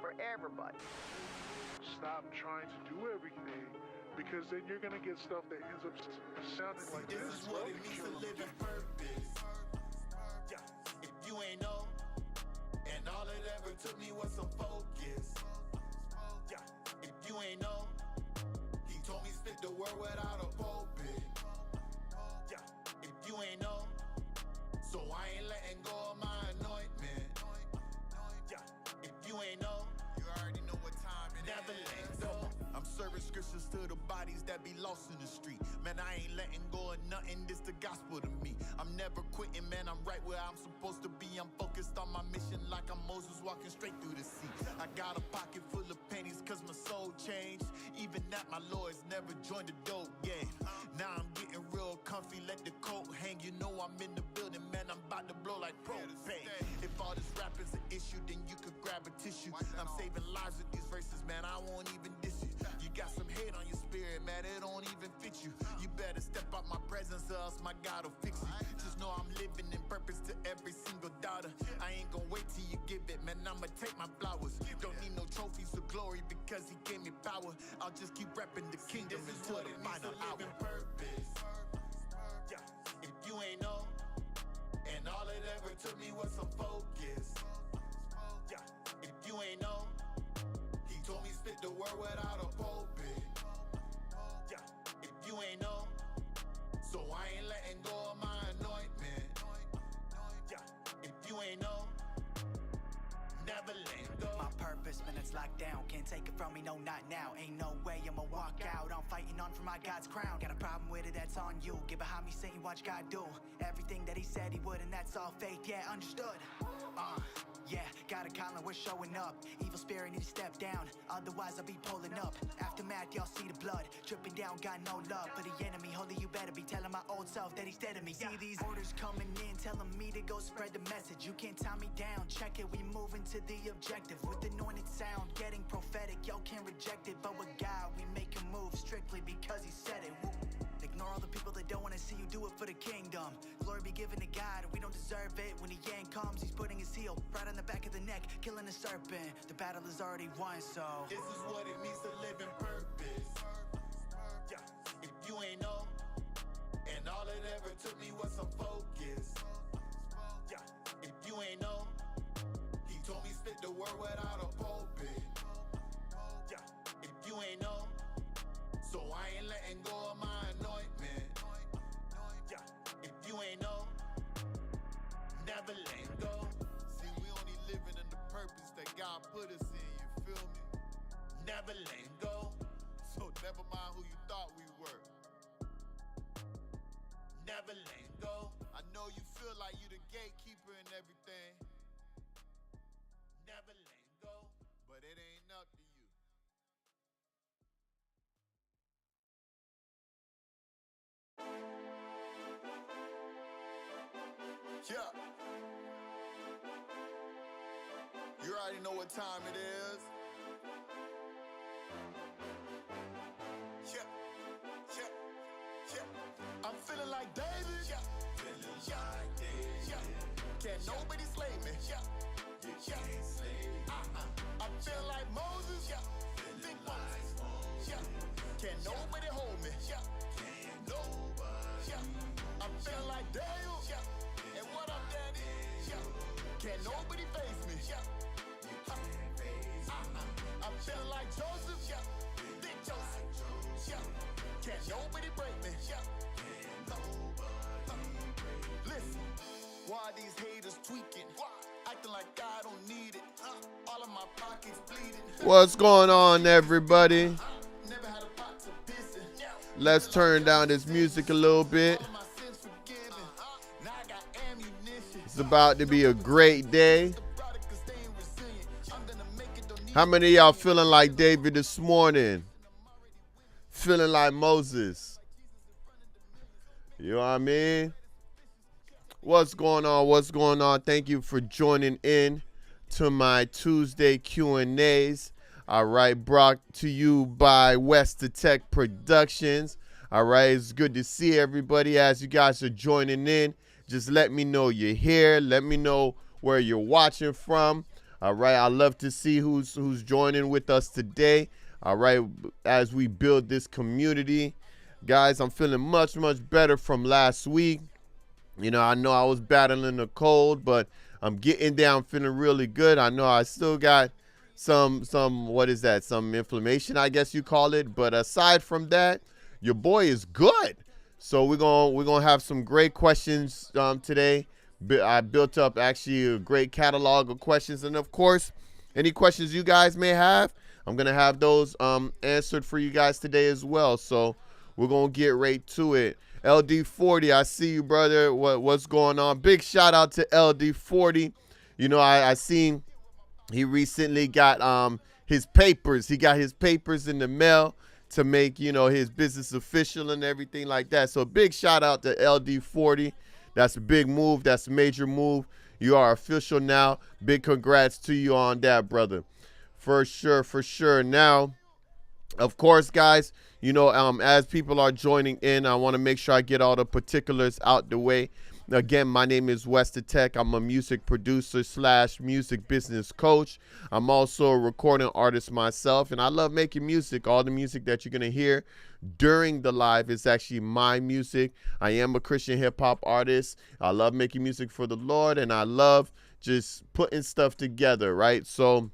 for everybody. Stop trying to do everything, because then you're gonna get stuff that ends up sounding like this. This is what it means to live in purpose. If you ain't know, and all it ever took me was some focus. If you ain't know, he told me spit the word without a pulpit. If you ain't know, so I ain't letting go of my anointment. If you ain't know, you already know what time it is. Never let go. I'm serving scriptures to the bodies that be lost in the street. Man, I ain't letting go of nothing, this the gospel to me. I'm never quitting, man, I'm right where I'm supposed to be. I'm focused on my mission like I'm Moses walking straight through the sea. I got a pocket full of pennies cause my soul changed. Even that my Lord's never joined the dope game. Now I'm getting real comfy, let the coat hang. You know I'm in the building, man, I'm about to blow like propane. If all this rapping's an issue, then you could grab a tissue. I'm saving lives with these verses, man, I won't even diss you. You got some hate on your spirit, man, it don't even fit you. You better step out my presence or else my God will fix you. Just know I'm living in purpose to every single daughter. I ain't gonna wait till you give it, man, I'ma take my flowers. Don't need no trophies or glory because he gave me power. I'll just keep repping the kingdom until the final hour. Purpose. If you ain't know, and all it ever took me was some focus. If you ain't know, he told me spit the word without a pulpit. If you ain't know, so I ain't letting go of my anointment. If you ain't know, never let go. My purpose, man, it's locked down. Can't take it from me, no, not now. Ain't no way I'ma walk out. I'm fighting on for my God's crown. Got a problem with it, that's on you. Get behind me, Satan, watch God do everything that he said he would, and that's all faith, yeah, understood. Yeah, got a calling, we're showing up. Evil spirit need to step down, otherwise I'll be pulling up. Aftermath, y'all see the blood dripping down, got no love for the enemy. Holy, you better be telling my old self that he's dead to me. See these orders coming in, telling me to go spread the message. You can't tie me down, check it, we moving to the objective. With anointed sound, getting prophetic, y'all can't reject it. But with God, we make a move strictly because he said it. Woo. Ignore all the people that don't want to see you do it for the kingdom. Glory be given to God, we don't deserve it. When the yang comes, he's putting his heel right on the back of the neck, killing a serpent. The battle is already won, so this is what it means to live in purpose. If you ain't know, and all it ever took me was some focus. If you ain't know, he told me spit the word without a pulpit. If you ain't know, so I ain't letting go of my anointment. If you ain't know, never let go. See, we only living in the purpose that God put us in, you feel me? Never let go. So never mind who you thought we were. Never let go. I know you feel like you the gatekeeper and everything. Never let go. But it ain't up to you. Yeah. You already know what time it is. Yeah. Yeah. Yeah. I'm feeling like David. Yeah. Feeling like David. Yeah. Can't nobody slay me. Yeah. You can't slay me. I feel like Moses. Yeah. Big Moses. Yeah. Can't nobody hold me. Yeah. Can't nobody. Yeah. I feel like Daniel. Yeah. And what I'm daddy. Yeah. Can't nobody face me. Yeah. You can't face me. I feel like Joseph. Yeah. Big Joseph. Yeah. Can't nobody break me. Yeah. Can't nobody break me. Listen. Why these haters tweaking? Acting like I don't need it. All of my pockets bleeding. What's going on, everybody? Let's turn down this music a little bit. It's about to be a great day. How many of y'all feeling like David this morning? Feeling like Moses? You know what I mean? What's going on? What's going on? Thank you for joining in to my Tuesday Q&As. All right, brought to you by WesTheTech Productions. All right, it's good to see everybody as you guys are joining in. Just let me know you're here. Let me know where you're watching from. All right, I love to see who's joining with us today. All right, as we build this community. Guys, I'm feeling much better from last week. You know I was battling the cold, but I'm getting there. I'm feeling really good. I know I still got some what is that? Some inflammation, I guess you call it. But aside from that, your boy is good. So we're gonna have some great questions today. I built up actually a great catalog of questions, and of course, any questions you guys may have, I'm gonna have those answered for you guys today as well. So we're gonna get right to it. LD40, I see you, brother. What's going on? Big shout out to LD40. You know, I seen he recently got his papers. He got his papers in the mail to make, you know, his business official and everything like that. So big shout out to LD40. That's a big move. That's a major move. You are official now. Big congrats to you on that, brother. For sure. Now, of course, guys, you know, as people are joining in, I want to make sure I get all the particulars out the way. Again, my name is WesTheTech. I'm a music producer / music business coach. I'm also a recording artist myself, and I love making music. All the music that you're going to hear during the live is actually my music. I am a Christian hip-hop artist. I love making music for the Lord, and I love just putting stuff together, right? So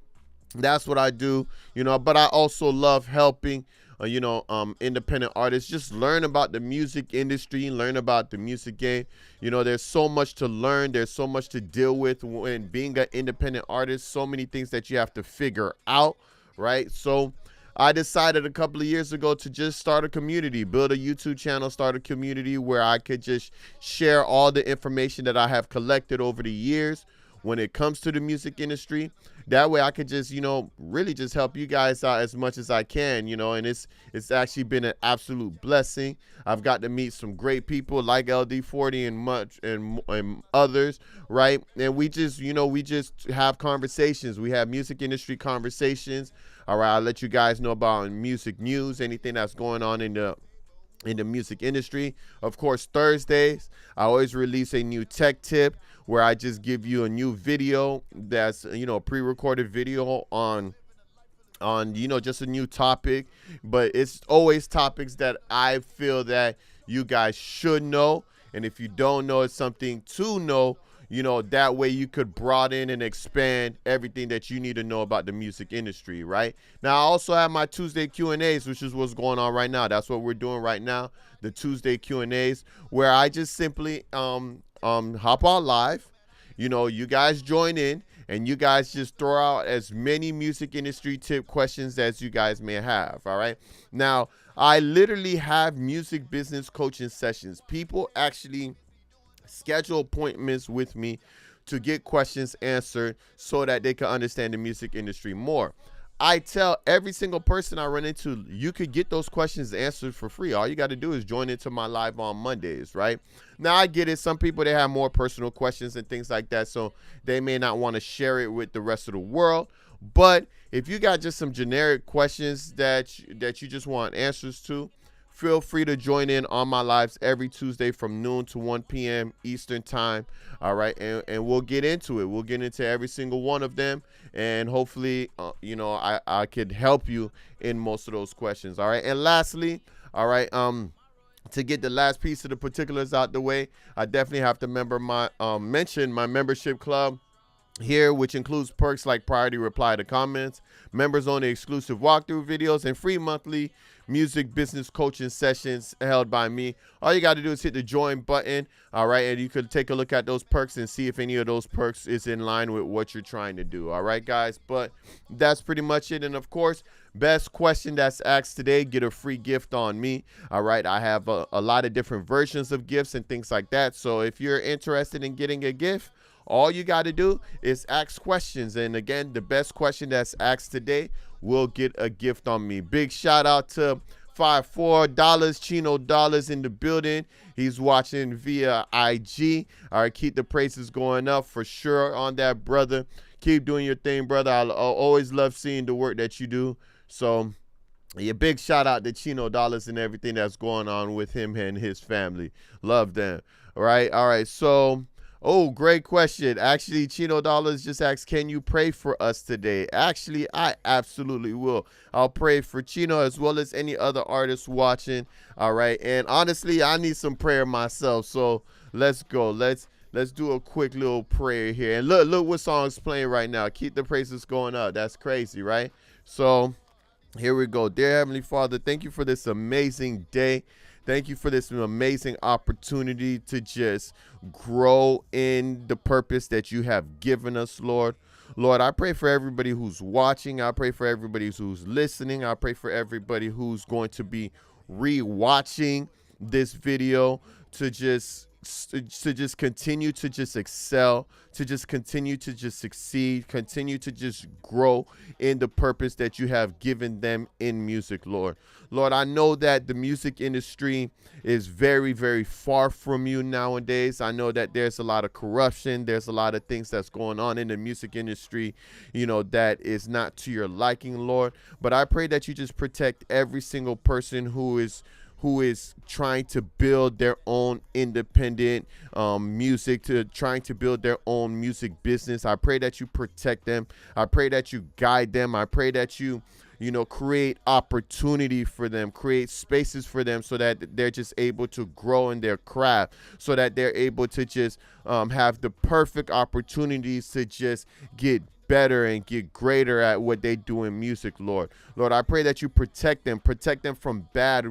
that's what I do, you know, but I also love helping, independent artists just learn about the music industry, learn about the music game. You know, there's so much to learn. There's so much to deal with when being an independent artist, so many things that you have to figure out, right? So I decided a couple of years ago to just start a community, build a YouTube channel, start a community where I could just share all the information that I have collected over the years when it comes to the music industry. That way I could just, you know, really just help you guys out as much as I can, you know, and it's actually been an absolute blessing. I've got to meet some great people like LD40 and others, right? And we just have conversations. We have music industry conversations. All right, I'll let you guys know about music news, anything that's going on in the music industry. Of course, Thursdays, I always release a new tech tip where I just give you a new video that's, you know, a pre-recorded video on just a new topic. But it's always topics that I feel that you guys should know. And if you don't know, it's something to know. You know, that way you could broaden and expand everything that you need to know about the music industry, right? Now, I also have my Tuesday Q&As, which is what's going on right now. That's what we're doing right now, the Tuesday Q&As, where I just simply hop on live. You know, you guys join in, and you guys just throw out as many music industry tip questions as you guys may have, all right? Now, I literally have music business coaching sessions. People actually schedule appointments with me to get questions answered so that they can understand the music industry more. I tell every single person I run into, you could get those questions answered for free. All you got to do is join into my live on Mondays, right? Now, I get it. Some people, they have more personal questions and things like that, so they may not want to share it with the rest of the world. But if you got just some generic questions that you just want answers to, feel free to join in on my lives every Tuesday from noon to 1 p.m. Eastern time. All right. And we'll get into it. We'll get into every single one of them. And hopefully, I could help you in most of those questions. All right. And lastly, all right, to get the last piece of the particulars out the way, I definitely have to mention my membership club here, which includes perks like priority reply to comments, members only exclusive walkthrough videos, and free monthly music business coaching sessions held by me. All you got to do is hit the join button, all right, and you could take a look at those perks and see if any of those perks is in line with what you're trying to do. All right, guys, but that's pretty much it. And of course, best question that's asked today, get a free gift on me. All right, I have a lot of different versions of gifts and things like that. So if you're interested in getting a gift, all you got to do is ask questions. And again, the best question that's asked today will get a gift on me. Big shout out to $54 Chino Dollars in the building. He's watching via IG. All right, keep the prices going up for sure on that, brother. Keep doing your thing, brother. I'll always love seeing the work that you do. So yeah, big shout out to Chino Dollars and everything that's going on with him and his family. Love them. All right. So Oh, great question. Actually, Chino Dollars just asked, can you pray for us today? Actually, I absolutely will. I'll pray for Chino as well as any other artists watching. All right. And honestly, I need some prayer myself. So let's go. Let's do a quick little prayer here. And look what song's playing right now. Keep the praises going up. That's crazy, right? So here we go. Dear Heavenly Father, thank you for this amazing day. Thank you for this amazing opportunity to just grow in the purpose that you have given us, Lord. Lord, I pray for everybody who's watching. I pray for everybody who's listening. I pray for everybody who's going to be re-watching this video to just continue to just excel, to just continue to just succeed, continue to just grow in the purpose that you have given them in music, Lord. Lord, I know that the music industry is very, very far from you nowadays. I know that there's a lot of corruption. There's a lot of things that's going on in the music industry, that is not to your liking, Lord. But I pray that you just protect every single person who is trying to build their own independent music, to trying to build their own music business. I pray that you protect them. I pray that you guide them. I pray that you create opportunity for them, create spaces for them so that they're just able to grow in their craft, so that they're able to just have the perfect opportunities to just get better and get greater at what they do in music, Lord. Lord, I pray that you protect them from bad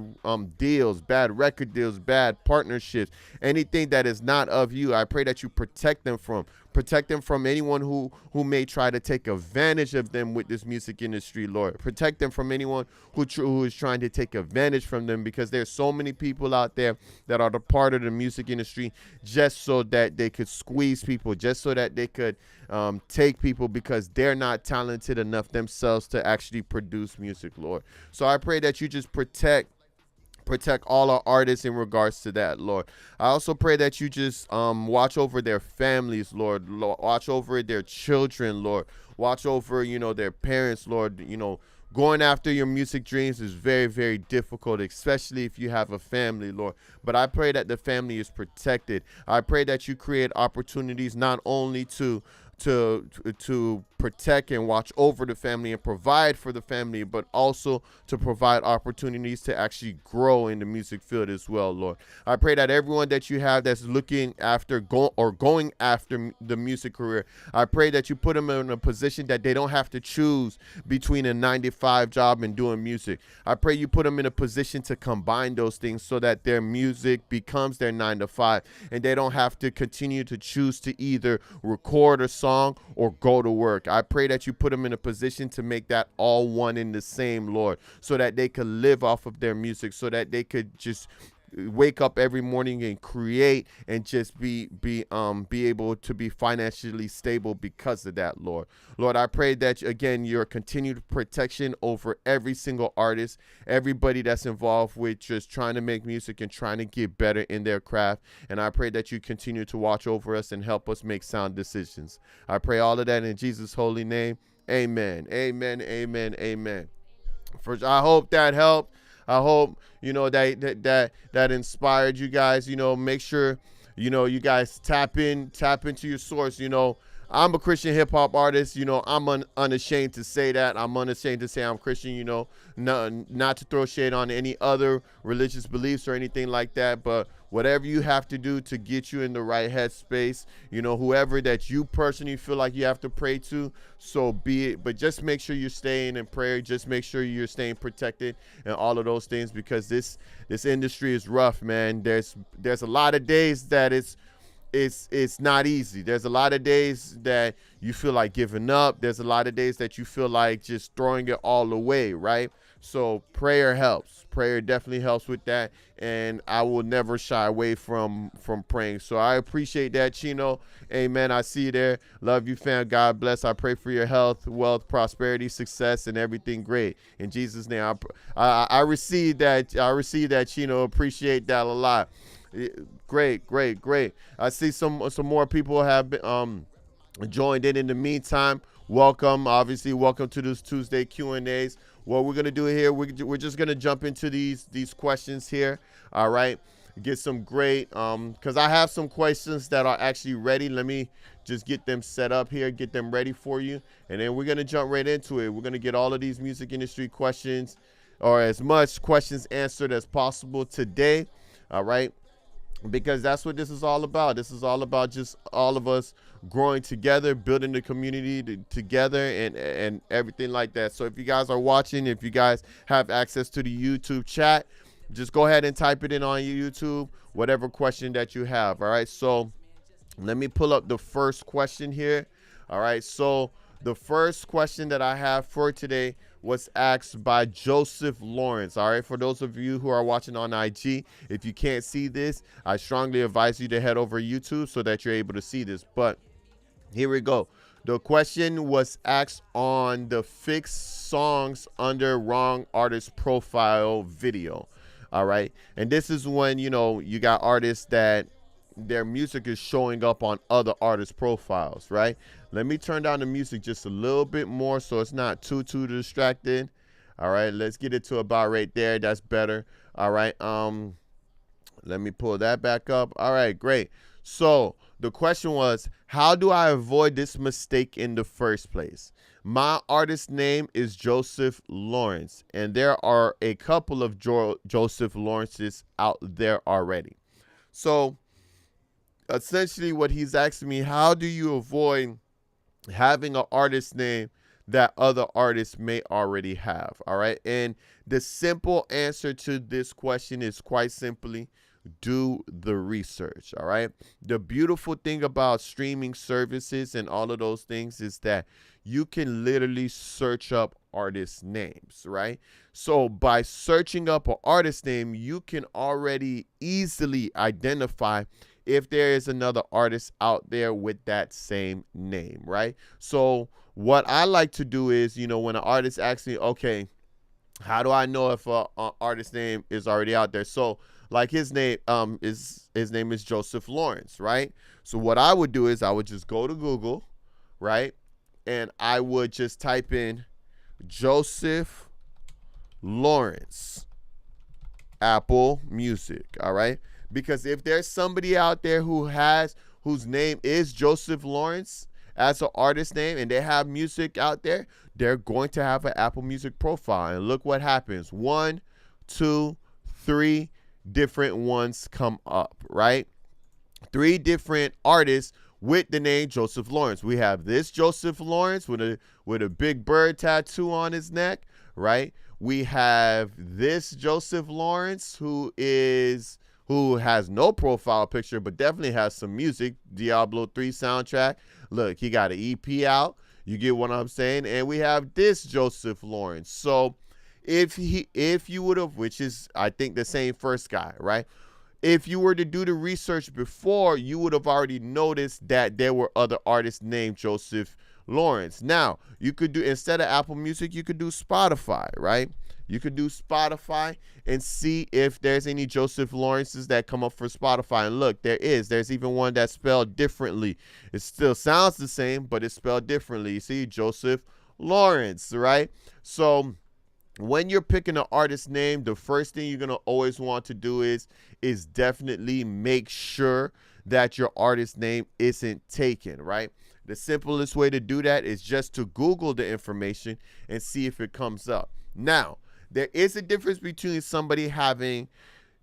deals, bad record deals, bad partnerships, anything that is not of you. I pray that you protect them from anyone who may try to take advantage of them with this music industry, Lord. Protect them from anyone who is trying to take advantage from them, because there's so many people out there that are the part of the music industry just so that they could squeeze people, just so that they could take people, because they're not talented enough themselves to actually produce music, Lord. So I pray that you just protect all our artists in regards to that, Lord. I also pray that you just watch over their families, Lord. Watch over their children, Lord. Watch over, their parents, Lord. Going after your music dreams is very, very difficult, especially if you have a family, Lord. But I pray that the family is protected. I pray that you create opportunities not only to protect and watch over the family and provide for the family, but also to provide opportunities to actually grow in the music field as well, Lord. I pray that everyone that you have that's looking after going after the music career, I pray that you put them in a position that they don't have to choose between a 9-to-5 job and doing music. I pray you put them in a position to combine those things so that their music becomes their 9-to-5, and they don't have to continue to choose to either record a song or go to work. I pray that you put them in a position to make that all one in the same, Lord, so that they could live off of their music, so that they could just wake up every morning and create and just be able to be financially stable because of that, Lord. Lord, I pray that, again, your continued protection over every single artist, everybody that's involved with just trying to make music and trying to get better in their craft. And I pray that you continue to watch over us and help us make sound decisions. I pray all of that in Jesus' holy name. Amen. Amen. Amen. Amen. First, I hope that helped. I hope, that inspired you guys. Make sure, you guys tap into your source. I'm a Christian hip hop artist. I'm unashamed to say that. I'm unashamed to say I'm Christian, not to throw shade on any other religious beliefs or anything like that. But whatever you have to do to get you in the right headspace, whoever that you personally feel like you have to pray to, so be it. But just make sure you're staying in prayer. Just make sure you're staying protected and all of those things, because this industry is rough, man. There's a lot of days that it's not easy. There's a lot of days that you feel like giving up. There's a lot of days that you feel like just throwing it all away, right? So prayer helps. Prayer definitely helps with that, and I will never shy away from praying. So I appreciate that, Chino. Amen. I see you there. Love you, fam. God bless. I pray for your health, wealth, prosperity, success, and everything great. In Jesus' name, I receive that. I receive that, Chino. Appreciate that a lot. Great. I see some more people have been, joined in the meantime. Welcome, obviously, welcome to this Tuesday Q&As. What we're going to do here, we're just going to jump into these questions here, all right? get some great, because I have some questions that are actually ready. Let me just get them set up here, get them ready for you, and then we're gonna jump right into it. We're gonna get all of these music industry questions, or as much questions answered as possible today. All right, because that's what this is all about. This is all about just all of us growing together, building the community together, and everything like that. So if you guys are watching, if you guys have access to the YouTube chat, just go ahead and type it in on YouTube, whatever question that you have. All right, so let me pull up the first question here. All right, so the first question that I have for today was asked by Joseph Lawrence. All right, for those of you who are watching on IG, if you can't see this, I strongly advise you to head over to YouTube so that you're able to see this. But here we go. The question was asked on the fixed songs under wrong artist profile video. All right, and this is when, you know, you got artists that their music is showing up on other artists' profiles, right? Let me turn down the music just a little bit more so it's not too distracted. All right, let's get it to about right there. That's better. All right, let me pull that back up. All right, great. So the question was, how do I avoid this mistake in the first place? My artist name is Joseph Lawrence, and there are a couple of Joseph Lawrences out there already. So essentially what he's asking me, how do you avoid having an artist name that other artists may already have? All right, and the simple answer to this question is quite simply, do the research. All right, the beautiful thing about streaming services and all of those things is that you can literally search up artist names, right? So by searching up an artist name, you can already easily identify if there is another artist out there with that same name, right? So what I like to do is, you know, when an artist asks me, okay, how do I know if an artist name is already out there? So like his name is Joseph Lawrence, right? So what I would do is I would just go to Google, right? And I would just type in Joseph Lawrence, Apple Music, all right? Because if there's somebody out there whose name is Joseph Lawrence as an artist name and they have music out there, they're going to have an Apple Music profile. And look what happens. 1, 2, 3 different ones come up, right? 3 different artists with the name Joseph Lawrence. We have this Joseph Lawrence with a big bird tattoo on his neck, right? We have this Joseph Lawrence who has no profile picture but definitely has some music, Diablo 3 soundtrack. Look, he got an EP out. You get what I'm saying? And we have this Joseph Lawrence. So if you would have, which is I think the same first guy, right? If you were to do the research before, you would have already noticed that there were other artists named Joseph Lawrence. Now, you could do, instead of Apple Music, you could do Spotify, right? You could do Spotify and see if there's any Joseph Lawrences that come up for Spotify. And look, there's even one that's spelled differently. It still sounds the same, but it's spelled differently. You see, Joseph Lawrence, right? So when you're picking an artist name, the first thing you're going to always want to do is definitely make sure that your artist name isn't taken, right? The simplest way to do that is just to Google the information and see if it comes up. Now, there is a difference between somebody having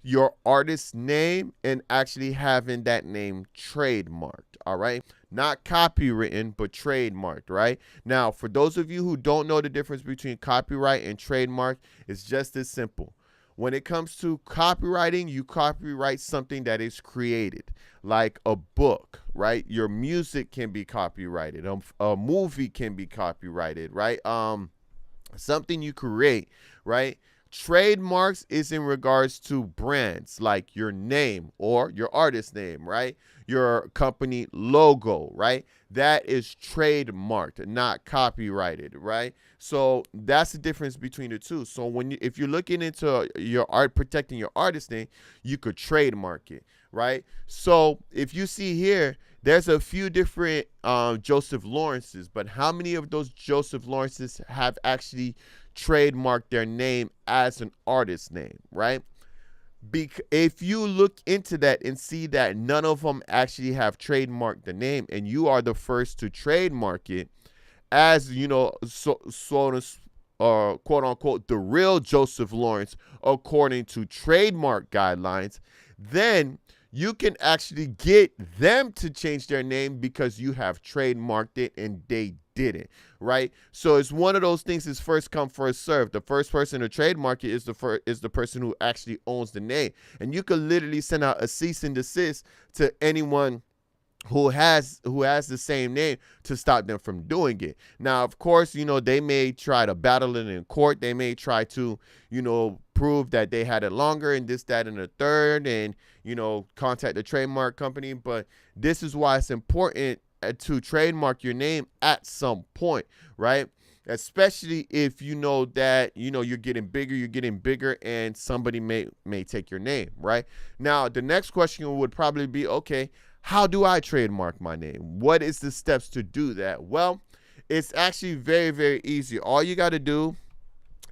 your artist name and actually having that name trademarked, all right? Not copywritten, but trademarked, right? Now, for those of you who don't know the difference between copyright and trademark, it's just as simple. When it comes to copywriting, you copyright something that is created, like a book, right? Your music can be copyrighted. A movie can be copyrighted, right? Something you create, right? Trademarks is in regards to brands like your name or your artist name, right? Your company logo, right? That is trademarked, not copyrighted, right? So that's the difference between the two. So if you're looking into your art, protecting your artist name, you could trademark it, right? So if you see here, there's a few different Joseph Lawrences, but how many of those Joseph Lawrences have actually trademarked their name as an artist name, right? If you look into that and see that none of them actually have trademarked the name, and you are the first to trademark it, as you know, quote unquote, the real Joseph Lawrence, according to trademark guidelines, then you can actually get them to change their name because you have trademarked it and they didn't, right? So it's one of those things, is first come, first serve. The first person to trademark it is the person who actually owns the name. And you could literally send out a cease and desist to anyone who has the same name to stop them from doing it. Now, of course, you know, they may try to battle it in court. They may try to, you know, prove that they had it longer and this, that, and the third, and, you know, contact the trademark company. But this is why it's important to trademark your name at some point, right? Especially if you know that, you know, you're getting bigger, and somebody may take your name, right? Now, the next question would probably be, okay, how do I trademark my name? What is the steps to do that? Well, it's actually very, very easy. All you got to do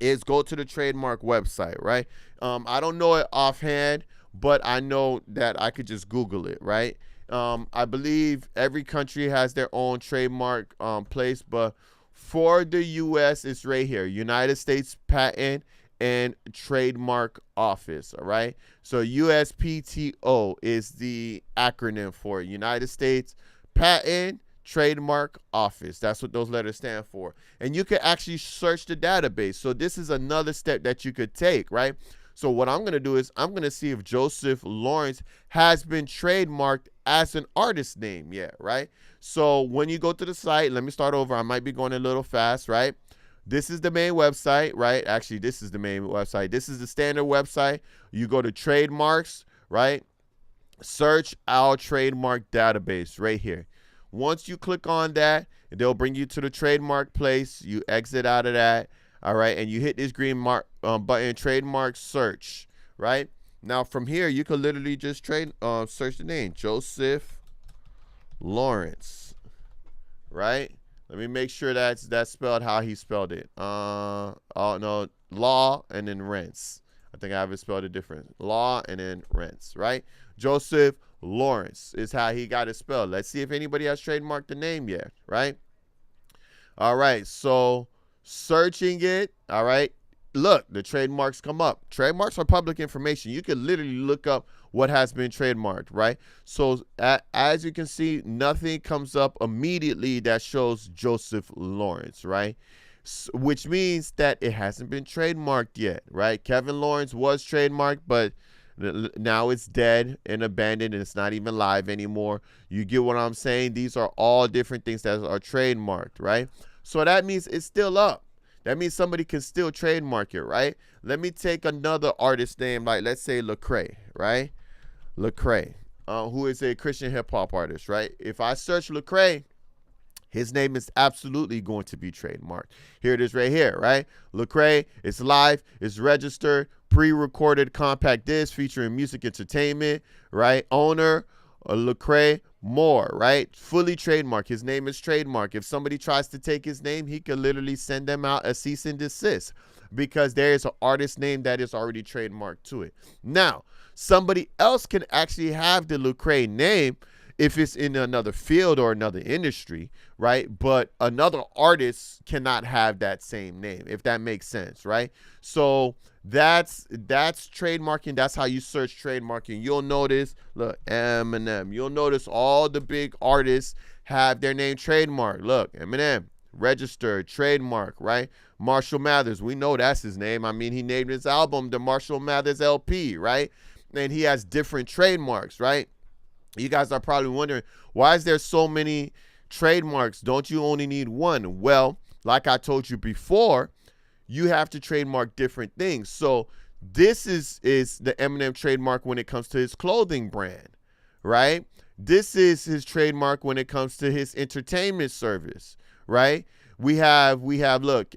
is go to the trademark website, right? I don't know it offhand, but I know that I could just Google it, right? I believe every country has their own trademark place, but for the U.S., it's right here, United States Patent and Trademark Office, all right? So USPTO is the acronym for it. United States Patent Trademark Office. That's what those letters stand for. And you can actually search the database. So this is another step that you could take, right? So what I'm going to do is I'm going to see if Joseph Lawrence has been trademarked as an artist name yet, right? So when you go to the site, let me start over. I might be going a little fast, right? This is the main website, right? Actually, this is the main website. This is the standard website. You go to trademarks, right? Search our trademark database right here. Once you click on that, they'll bring you to the trademark place. You exit out of that, all right? And you hit this green button, trademark search, right? Now, from here, you could literally just search the name, Joseph Lawrence, right? Let me make sure that's spelled how he spelled it. Oh, no, law and then rents. I think I have it spelled it different. Law and then rents, right? Joseph Lawrence is how he got it spelled. Let's see if anybody has trademarked the name yet, right? All right, so searching it, all right. Look, the trademarks come up. Trademarks are public information. You can literally look up what has been trademarked, right? So as you can see, nothing comes up immediately that shows Joseph Lawrence, right? Which means that it hasn't been trademarked yet, right? Kevin Lawrence was trademarked, but now it's dead and abandoned, and it's not even live anymore. You get what I'm saying? These are all different things that are trademarked, right? So that means it's still up. That means somebody can still trademark it, right? Let me take another artist name, like let's say Lecrae, right? Lecrae, who is a Christian hip hop artist, right? If I search Lecrae, his name is absolutely going to be trademarked. Here it is right here, right? Lecrae, it's live, it's registered, pre-recorded compact disc featuring music entertainment, right? Owner, Lecrae Moore, right? Fully trademarked. His name is trademarked. If somebody tries to take his name, he could literally send them out a cease and desist because there is an artist name that is already trademarked to it. Now, somebody else can actually have the Lecrae name if it's in another field or another industry, right? But another artist cannot have that same name, if that makes sense, right? So that's trademarking. That's how you search trademarking. You'll notice, look, Eminem. You'll notice all the big artists have their name trademarked. Look, Eminem, registered, trademark, right? Marshall Mathers, we know that's his name. I mean, he named his album the Marshall Mathers LP, right? And he has different trademarks, right? You guys are probably wondering, why is there so many trademarks? Don't you only need one? Well, like I told you before, you have to trademark different things. So this is the Eminem trademark when it comes to his clothing brand, right? This is his trademark when it comes to his entertainment service, right? We have look,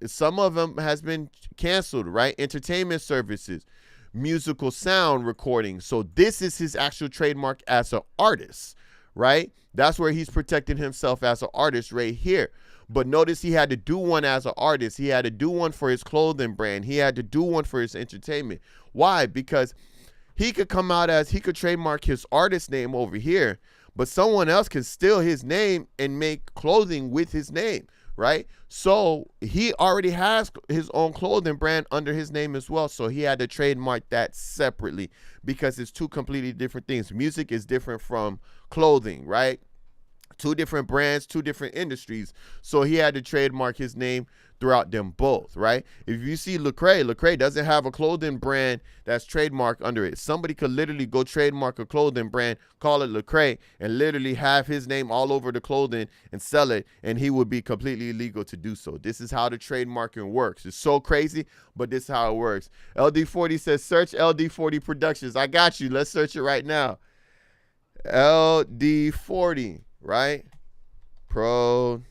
some of them has been canceled, right? Entertainment services, musical sound recording. So this is his actual trademark as an artist, right? That's where he's protecting himself as an artist right here. But notice he had to do one as an artist. He had to do one for his clothing brand. He had to do one for his entertainment. Why? Because he could come out as, he could trademark his artist name over here, but someone else can steal his name and make clothing with his name, right? So he already has his own clothing brand under his name as well. So he had to trademark that separately because it's two completely different things. Music is different from clothing, right? Two different brands, two different industries. So he had to trademark his name throughout them both, right? If you see Lecrae doesn't have a clothing brand that's trademarked under it. Somebody could literally go trademark a clothing brand, call it Lecrae, and literally have his name all over the clothing and sell it, and he would be completely illegal to do so. This is how the trademarking works. It's so crazy, but this is how it works. LD40 says, search LD40 Productions. I got you. Let's search it right now. LD40, right? Productions.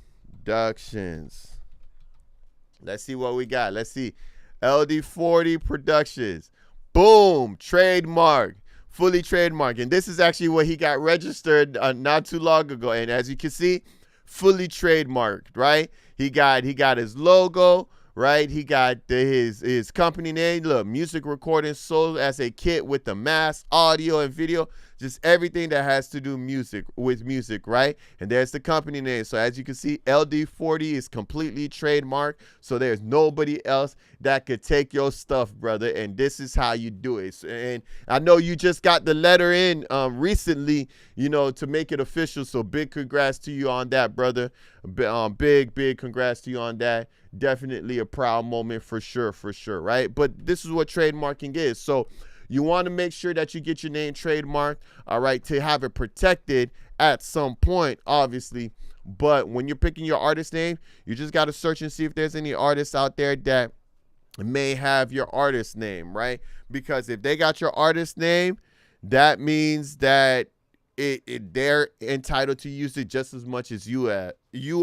Let's see what we got. Let's see. LD40 Productions. Boom. Trademark. Fully trademarked. And this is actually what he got registered not too long ago. And as you can see, fully trademarked, right? He got his logo, right? He got his company name. Look, music recording sold as a kit with the mask, audio, and video. Just everything that has to do with music, right? And there's the company name. So as you can see, LD40 is completely trademarked. So there's nobody else that could take your stuff, brother. And this is how you do it. And I know you just got the letter in recently, you know, to make it official. So big congrats to you on that, brother. Big congrats to you on that. Definitely a proud moment for sure, right? But this is what trademarking is. So you want to make sure that you get your name trademarked, all right, to have it protected at some point, obviously. But when you're picking your artist name, you just got to search and see if there's any artists out there that may have your artist name, right? Because if they got your artist name, that means that they're entitled to use it just as much as you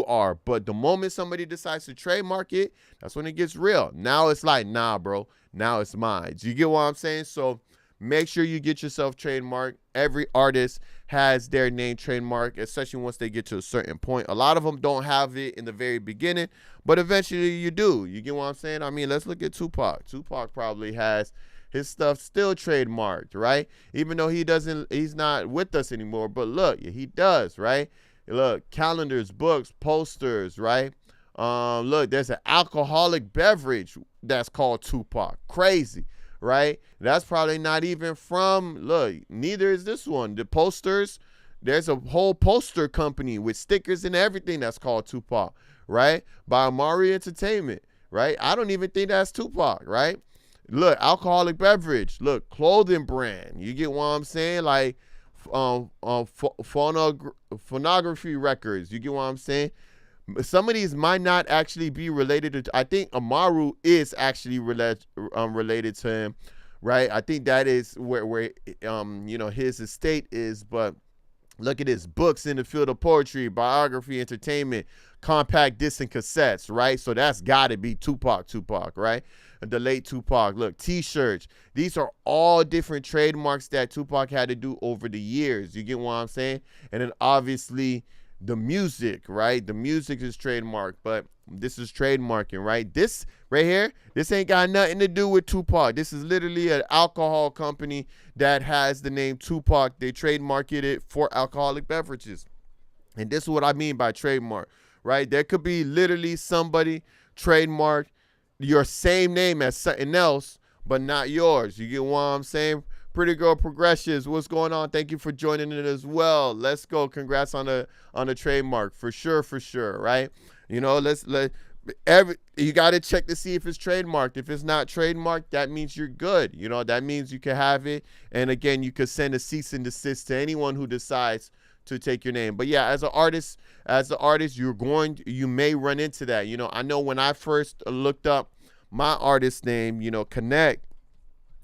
are. But the moment somebody decides to trademark it, that's when it gets real. Now it's like, nah, bro. Now it's mine. Do you get what I'm saying? So make sure you get yourself trademarked. Every artist has their name trademarked, especially once they get to a certain point. A lot of them don't have it in the very beginning, but eventually you do. You get what I'm saying? I mean, let's look at Tupac. Tupac probably has his stuff still trademarked, right? Even though he's not with us anymore, but look, he does, right? Look, calendars, books, posters, right? Look, there's an alcoholic beverage that's called Tupac. Crazy, right? That's probably not even from, look, neither is this one. The posters, there's a whole poster company with stickers and everything that's called Tupac, right? By Amari Entertainment, right? I don't even think that's Tupac, right? Look, alcoholic beverage. Look, clothing brand. You get what I'm saying? Like, phonography records. You get what I'm saying? Some of these might not actually be related to, I think Amaru is actually related to him, right? I think that is where you know, his estate is. But look at this: books in the field of poetry, biography, entertainment, compact disc and cassettes, right? So that's got to be Tupac, right? The late Tupac. Look, t-shirts. These are all different trademarks that Tupac had to do over the years. You get what I'm saying? And then obviously the music, right? The music is trademarked, but this is trademarking, right? This right here, this ain't got nothing to do with Tupac. This is literally an alcohol company that has the name Tupac. They trademarked it for alcoholic beverages. And this is what I mean by trademark, right? There could be literally somebody trademarked your same name as something else, but not yours. You get what I'm saying? Pretty Girl Progressions, what's going on? Thank you for joining it as well. Let's go. Congrats on the trademark for sure, right? You know, you got to check to see if it's trademarked. If it's not trademarked, that means you're good. You know, that means you can have it. And again, you could send a cease and desist to anyone who decides to take your name. But yeah, as an artist, you may run into that. You know, I know when I first looked up my artist name, you know, Connect,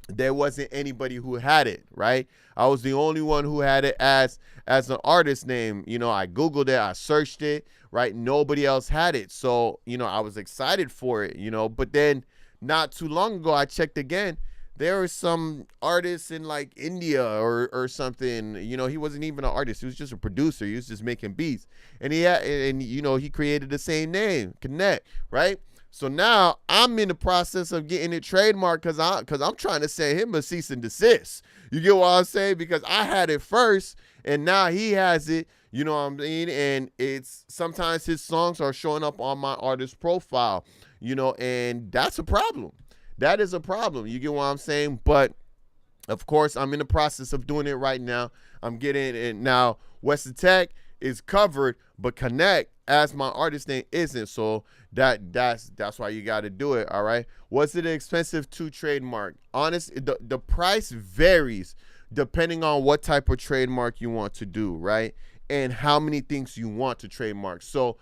there wasn't anybody who had it, right? I was the only one who had it as an artist name. You know, I Googled it, I searched it, right? Nobody else had it. So, you know, I was excited for it, you know, but then not too long ago, I checked again. There were some artists in like India or something. You know, he wasn't even an artist. He was just a producer. He was just making beats. And you know, he created the same name, Connect, right? So now I'm in the process of getting it trademarked because I'm trying to send him a cease and desist. You get what I'm saying? Because I had it first and now he has it. You know what I mean? And it's sometimes his songs are showing up on my artist profile, you know, and that's a problem. That is a problem. You get what I'm saying? But of course, I'm in the process of doing it right now. I'm getting it now. WesTheTech is covered, but Connect as my artist name isn't. So that's why you got to do it. All right. Was it expensive to trademark? Honest, the price varies depending on what type of trademark you want to do, right? And how many things you want to trademark. So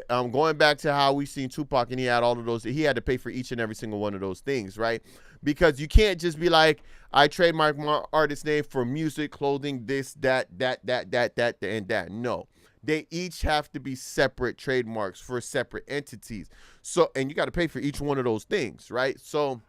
going back to how we seen Tupac and he had all of those, he had to pay for each and every single one of those things, right? Because you can't just be like, I trademark my artist name for music, clothing, this, that, and that. No. They each have to be separate trademarks for separate entities. So, and you got to pay for each one of those things, right? So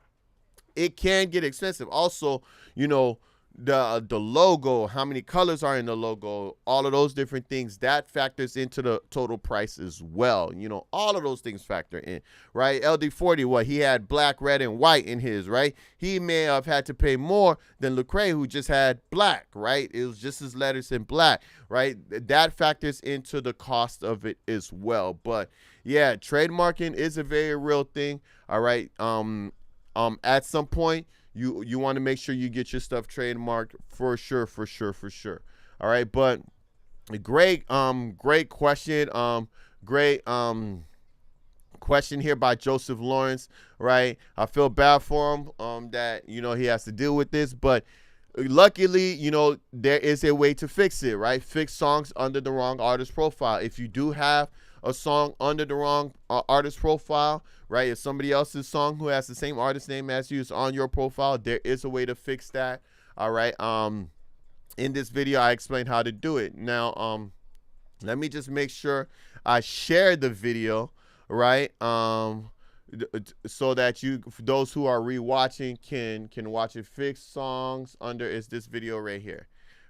it can get expensive. Also, you know, the logo, how many colors are in the logo, all of those different things, that factors into the total price as well. You know, all of those things factor in, right? LD40, what, he had black, red, and white in his, right? He may have had to pay more than Lecrae, who just had black, right? It was just his letters in black, right? That factors into the cost of it as well. But yeah, trademarking is a very real thing. All right. At some point, you want to make sure you get your stuff trademarked for sure. All right, but great question. Great question here by Joseph Lawrence, right? I feel bad for him that, you know, he has to deal with this, but luckily, you know, there is a way to fix it, right? Fix songs under the wrong artist profile. If you do have a song under the wrong artist profile, right? If somebody else's song who has the same artist name as you is on your profile, there is a way to fix that. All right. In this video, I explained how to do it. Now, let me just make sure I share the video, right? So that those who are rewatching can watch it. Fix songs under is this video right here.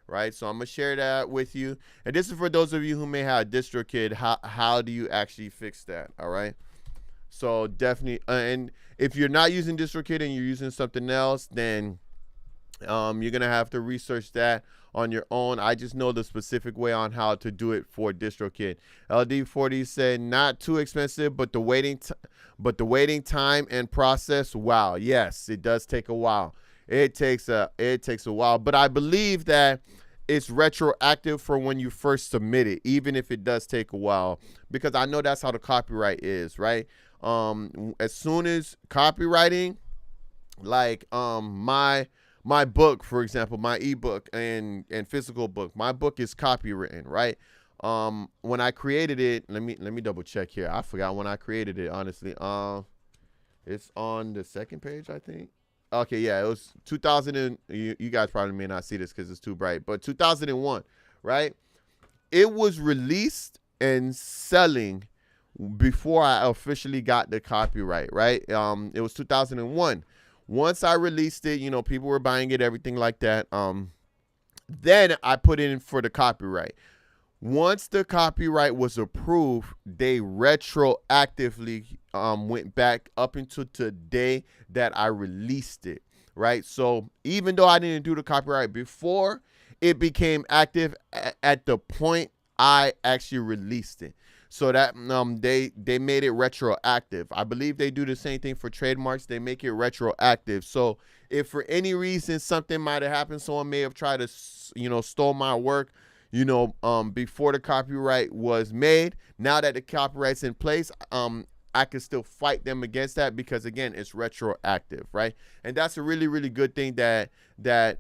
Right, so I'm gonna share that with you, and this is for those of you who may have DistroKid. How do you actually fix that? All right, so definitely, and if you're not using DistroKid and you're using something else, then you're gonna have to research that on your own. I just know the specific way on how to do it for DistroKid. LD40 said not too expensive, but the waiting time and process. Wow, yes, it does take a while. It takes a while, but I believe that it's retroactive for when you first submit it, even if it does take a while, because I know that's how the copyright is, right? As soon as copywriting, like my book, for example, my ebook and physical book, my book is copywritten, right? When I created it, let me double check here. I forgot when I created it, honestly. It's on the second page, I think. Okay, yeah, it was 2000 and you guys probably may not see this because it's too bright, but 2001, right? It was released and selling before I officially got the copyright, right? It was 2001. Once I released it, you know, people were buying it, everything like that. Then I put in for the copyright. Once the copyright was approved, they retroactively went back up until today that I released it, right? So even though I didn't do the copyright before, it became active at the point I actually released it. So that they made it retroactive. I believe they do the same thing for trademarks. They make it retroactive. So if for any reason something might have happened, someone may have tried to, you know, stole my work, you know, before the copyright was made. Now that the copyright's in place, I can still fight them against that because, again, it's retroactive, right? And that's a really, really good thing that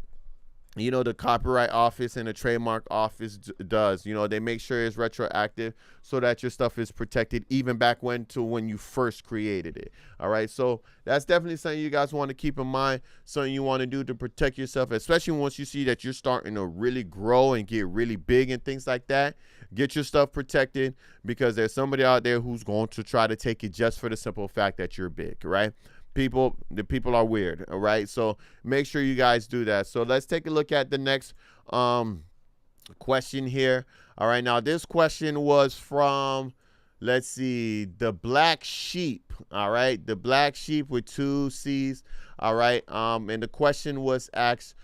you know, the Copyright Office and the Trademark Office does. You know, they make sure it's retroactive so that your stuff is protected even back when you first created it. All right, so that's definitely something you guys want to keep in mind, something you want to do to protect yourself, especially once you see that you're starting to really grow and get really big and things like that. Get your stuff protected because there's somebody out there who's going to try to take it just for the simple fact that you're big, right? The people are weird, all right? So make sure you guys do that. So let's take a look at the next question here. All right, now this question was from let's see, the Black Sheep. All right, the Black Sheep with 2 C's. All right, and the question was asked,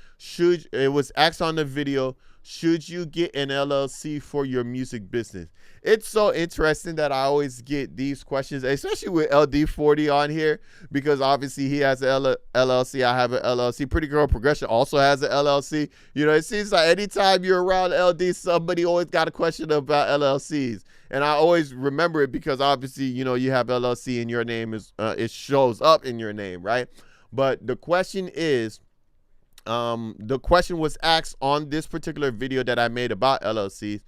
it was asked on the video, should you get an LLC for your music business? It's so interesting that I always get these questions, especially with LD40 on here, because obviously he has an LLC. I have an LLC. Pretty Girl Progression also has an LLC. You know, it seems like anytime you're around LD, somebody always got a question about LLCs. And I always remember it because obviously, you know, you have LLC and your name is, it shows up in your name, right? But the question is, the question was asked on this particular video that I made about LLCs.